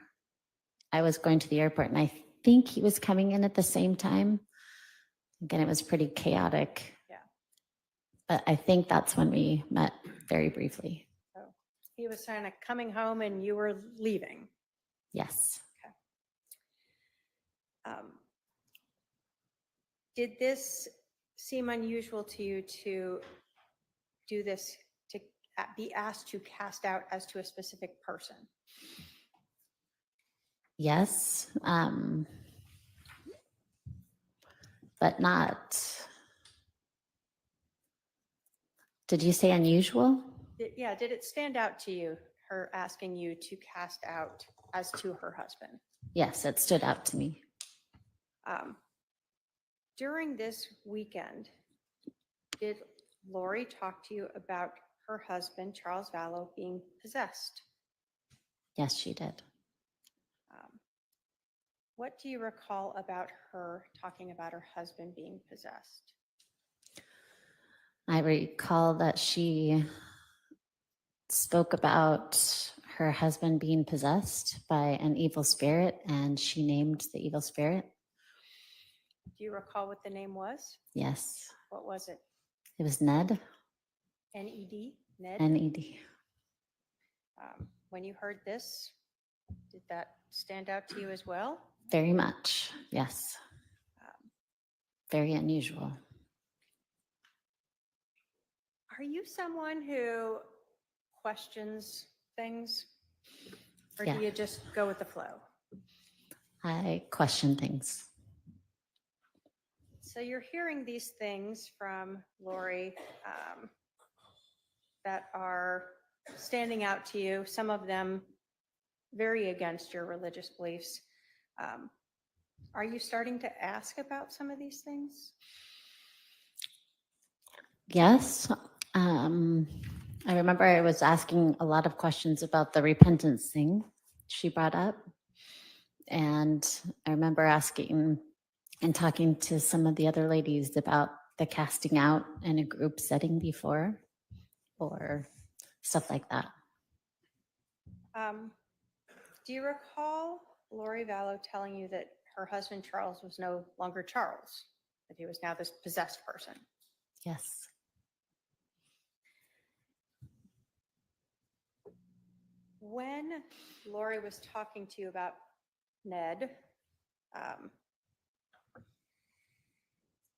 Speaker 7: I was going to the airport and I think he was coming in at the same time. Again, it was pretty chaotic.
Speaker 2: Yeah.
Speaker 7: But I think that's when we met very briefly.
Speaker 2: So he was kind of coming home and you were leaving.
Speaker 7: Yes.
Speaker 2: Did this seem unusual to you to do this, to be asked to cast out as to a specific person?
Speaker 7: Yes. But not. Did you say unusual?
Speaker 2: Did it stand out to you, her asking you to cast out as to her husband?
Speaker 7: Yes, it stood out to me.
Speaker 2: During this weekend, did Lori talk to you about her husband, Charles Vallow, being possessed?
Speaker 7: Yes, she did.
Speaker 2: What do you recall about her talking about her husband being possessed?
Speaker 7: I recall that she spoke about her husband being possessed by an evil spirit, and she named the evil spirit.
Speaker 2: Do you recall what the name was?
Speaker 7: Yes,
Speaker 2: What was it?
Speaker 7: it was Ned.
Speaker 2: Ned? Ned?
Speaker 7: N-E-D.
Speaker 2: When you heard this, did that stand out to you as well?
Speaker 7: Very much, yes. Very unusual.
Speaker 2: Are you someone who questions things? Or
Speaker 7: Yeah.
Speaker 2: do you just go with the flow?
Speaker 7: I question things.
Speaker 2: So you're hearing these things from Lori that are standing out to you, some of them very against your religious beliefs. Are you starting to ask about some of these things?
Speaker 7: Yes. I remember I was asking a lot of questions about the repentance thing she brought up. And I remember asking and talking to some of the other ladies about the casting out in a group setting before or stuff like that.
Speaker 2: Do you recall Lori Vallow telling you that her husband Charles was no longer Charles, that he was now this possessed person?
Speaker 7: Yes.
Speaker 2: When Lori was talking to you about Ned,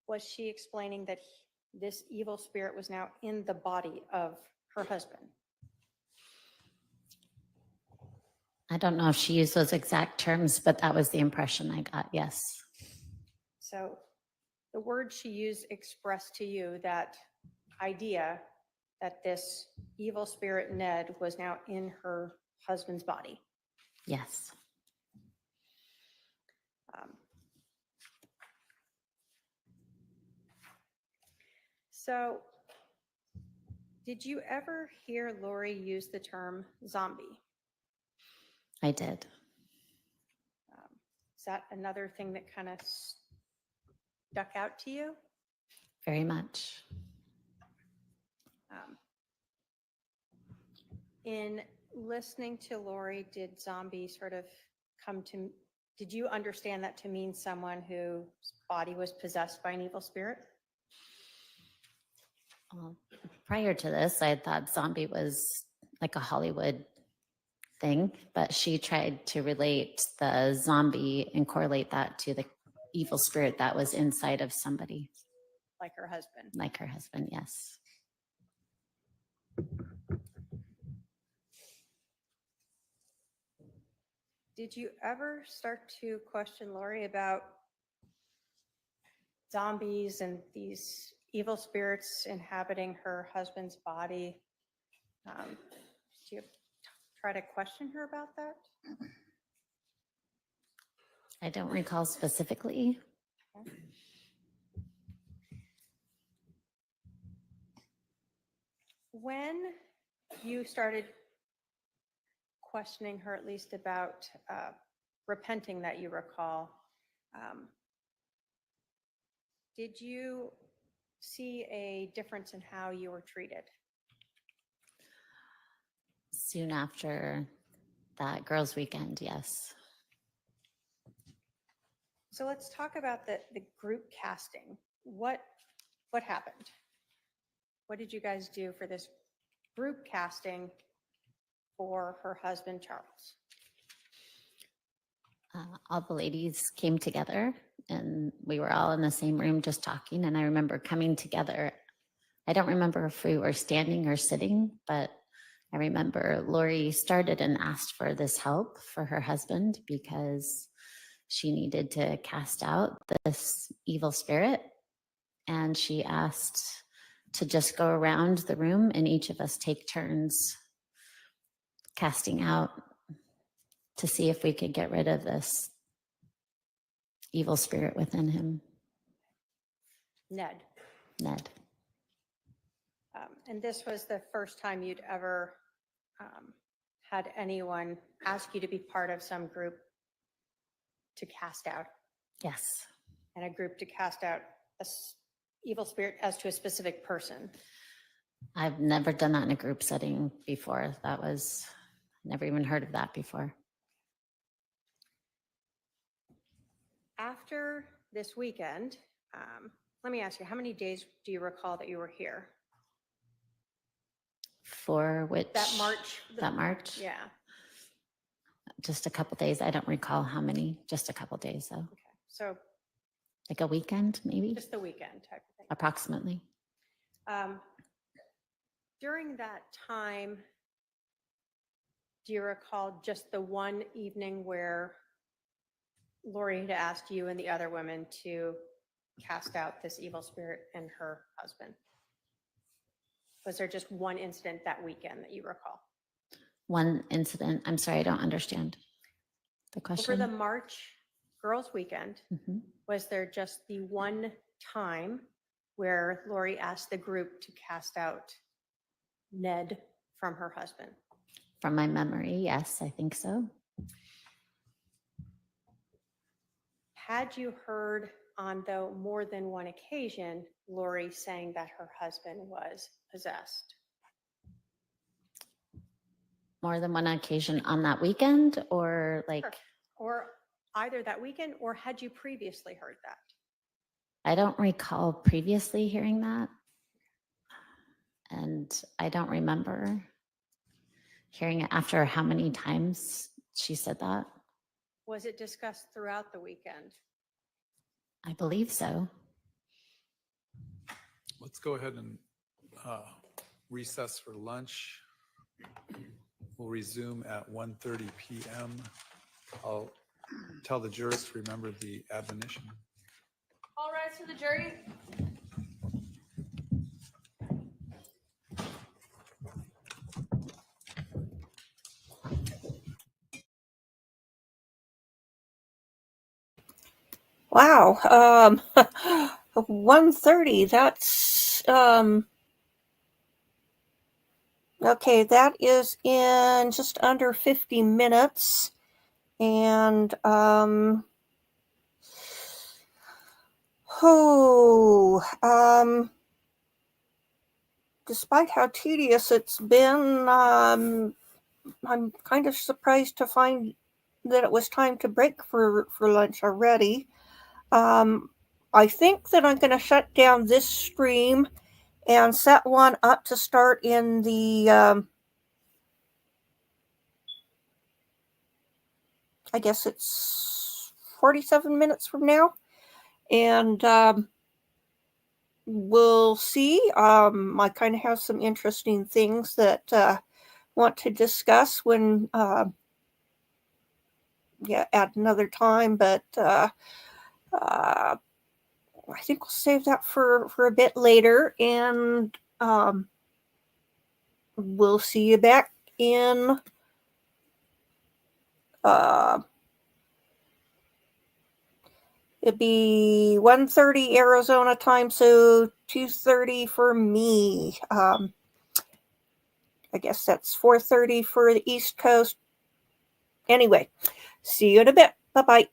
Speaker 2: was she explaining that this evil spirit was now in the body of her husband?
Speaker 7: I don't know if she used those exact terms, but that was the impression I got. Yes.
Speaker 2: So the word she used expressed to you that idea that this evil spirit Ned was now in her husband's body.
Speaker 7: Yes.
Speaker 2: So, did you ever hear Lori use the term zombie?
Speaker 7: I did.
Speaker 2: Is that another thing that kind of stuck out to you?
Speaker 7: Very much.
Speaker 2: In listening to Lori, did zombie sort of did you understand that to mean someone whose body was possessed by an evil spirit?
Speaker 7: Well, prior to this, I thought zombie was like a Hollywood thing, but she tried to relate the zombie and correlate that to the evil spirit that was inside of somebody,
Speaker 2: Like her husband.
Speaker 7: like her husband. Yes.
Speaker 2: Did you ever start to question Lori about zombies and these evil spirits inhabiting her husband's body? Did you try to question her about that?
Speaker 7: I don't recall specifically.
Speaker 2: When you started questioning her, at least about repenting that you recall, did you see a difference in how you were treated?
Speaker 7: Soon after that girls' weekend, yes.
Speaker 2: So let's talk about the group casting. What happened? What did you guys do for this group casting for her husband, Charles?
Speaker 7: All the ladies came together and we were all in the same room just talking. And I remember coming together. I don't remember if we were standing or sitting, but I remember Lori started and asked for this help for her husband because she needed to cast out this evil spirit. And she asked to just go around the room and each of us take turns casting out to see if we could get rid of this evil spirit within him.
Speaker 2: Ned. And this was the first time you'd ever had anyone ask you to be part of some group to cast out,
Speaker 7: Yes.
Speaker 2: and a group to cast out evil spirit as to a specific person.
Speaker 7: I've never done that in a group setting before. Never even heard of that before.
Speaker 2: After this weekend, let me ask you, how many days do you recall that you were here?
Speaker 7: For which?
Speaker 2: That March?
Speaker 7: That March?
Speaker 2: Yeah.
Speaker 7: Just a couple days. I don't recall how many. Just a couple days, though.
Speaker 2: Okay. So
Speaker 7: Like a weekend, maybe?
Speaker 2: just the weekend type of thing.
Speaker 7: Approximately.
Speaker 2: During that time, do you recall just the one evening where Lori had asked you and the other women to cast out this evil spirit and her husband? Was there just one incident that weekend that you recall?
Speaker 7: One incident. I'm sorry, I don't understand the question.
Speaker 2: Over the March Girls Weekend,
Speaker 7: Mhm.
Speaker 2: was there just the one time where Lori asked the group to cast out Ned from her husband?
Speaker 7: From my memory, yes, I think so.
Speaker 2: Had you heard on, though, more than one occasion, Lori saying that her husband was possessed?
Speaker 7: More than one occasion on that weekend, or like,
Speaker 2: Sure. Or either that weekend, or had you previously heard that?
Speaker 7: I don't recall previously hearing that. And I don't remember hearing it after how many times she said that.
Speaker 2: Was it discussed throughout the weekend?
Speaker 7: I believe so.
Speaker 1: Let's go ahead and recess for lunch. We'll resume at 1:30 p.m. I'll tell the jurors to remember the admonition.
Speaker 4: All rise for the jury. Wow. 1:30. That's okay. That is in just under 50 minutes. And despite how tedious it's been, I'm kind of surprised to find that it was time to break for lunch already. I think that I'm going to shut down this stream and set one up to start in the, I guess it's 47 minutes from now. And we'll see. I kind of have some interesting things that want to discuss when, at another time. But I think we'll save that for a bit later, and we'll see you back in it'd be 1:30 Arizona time, so 2:30 for me. I guess that's 4:30 for the East Coast. Anyway, see you in a bit. Bye-bye.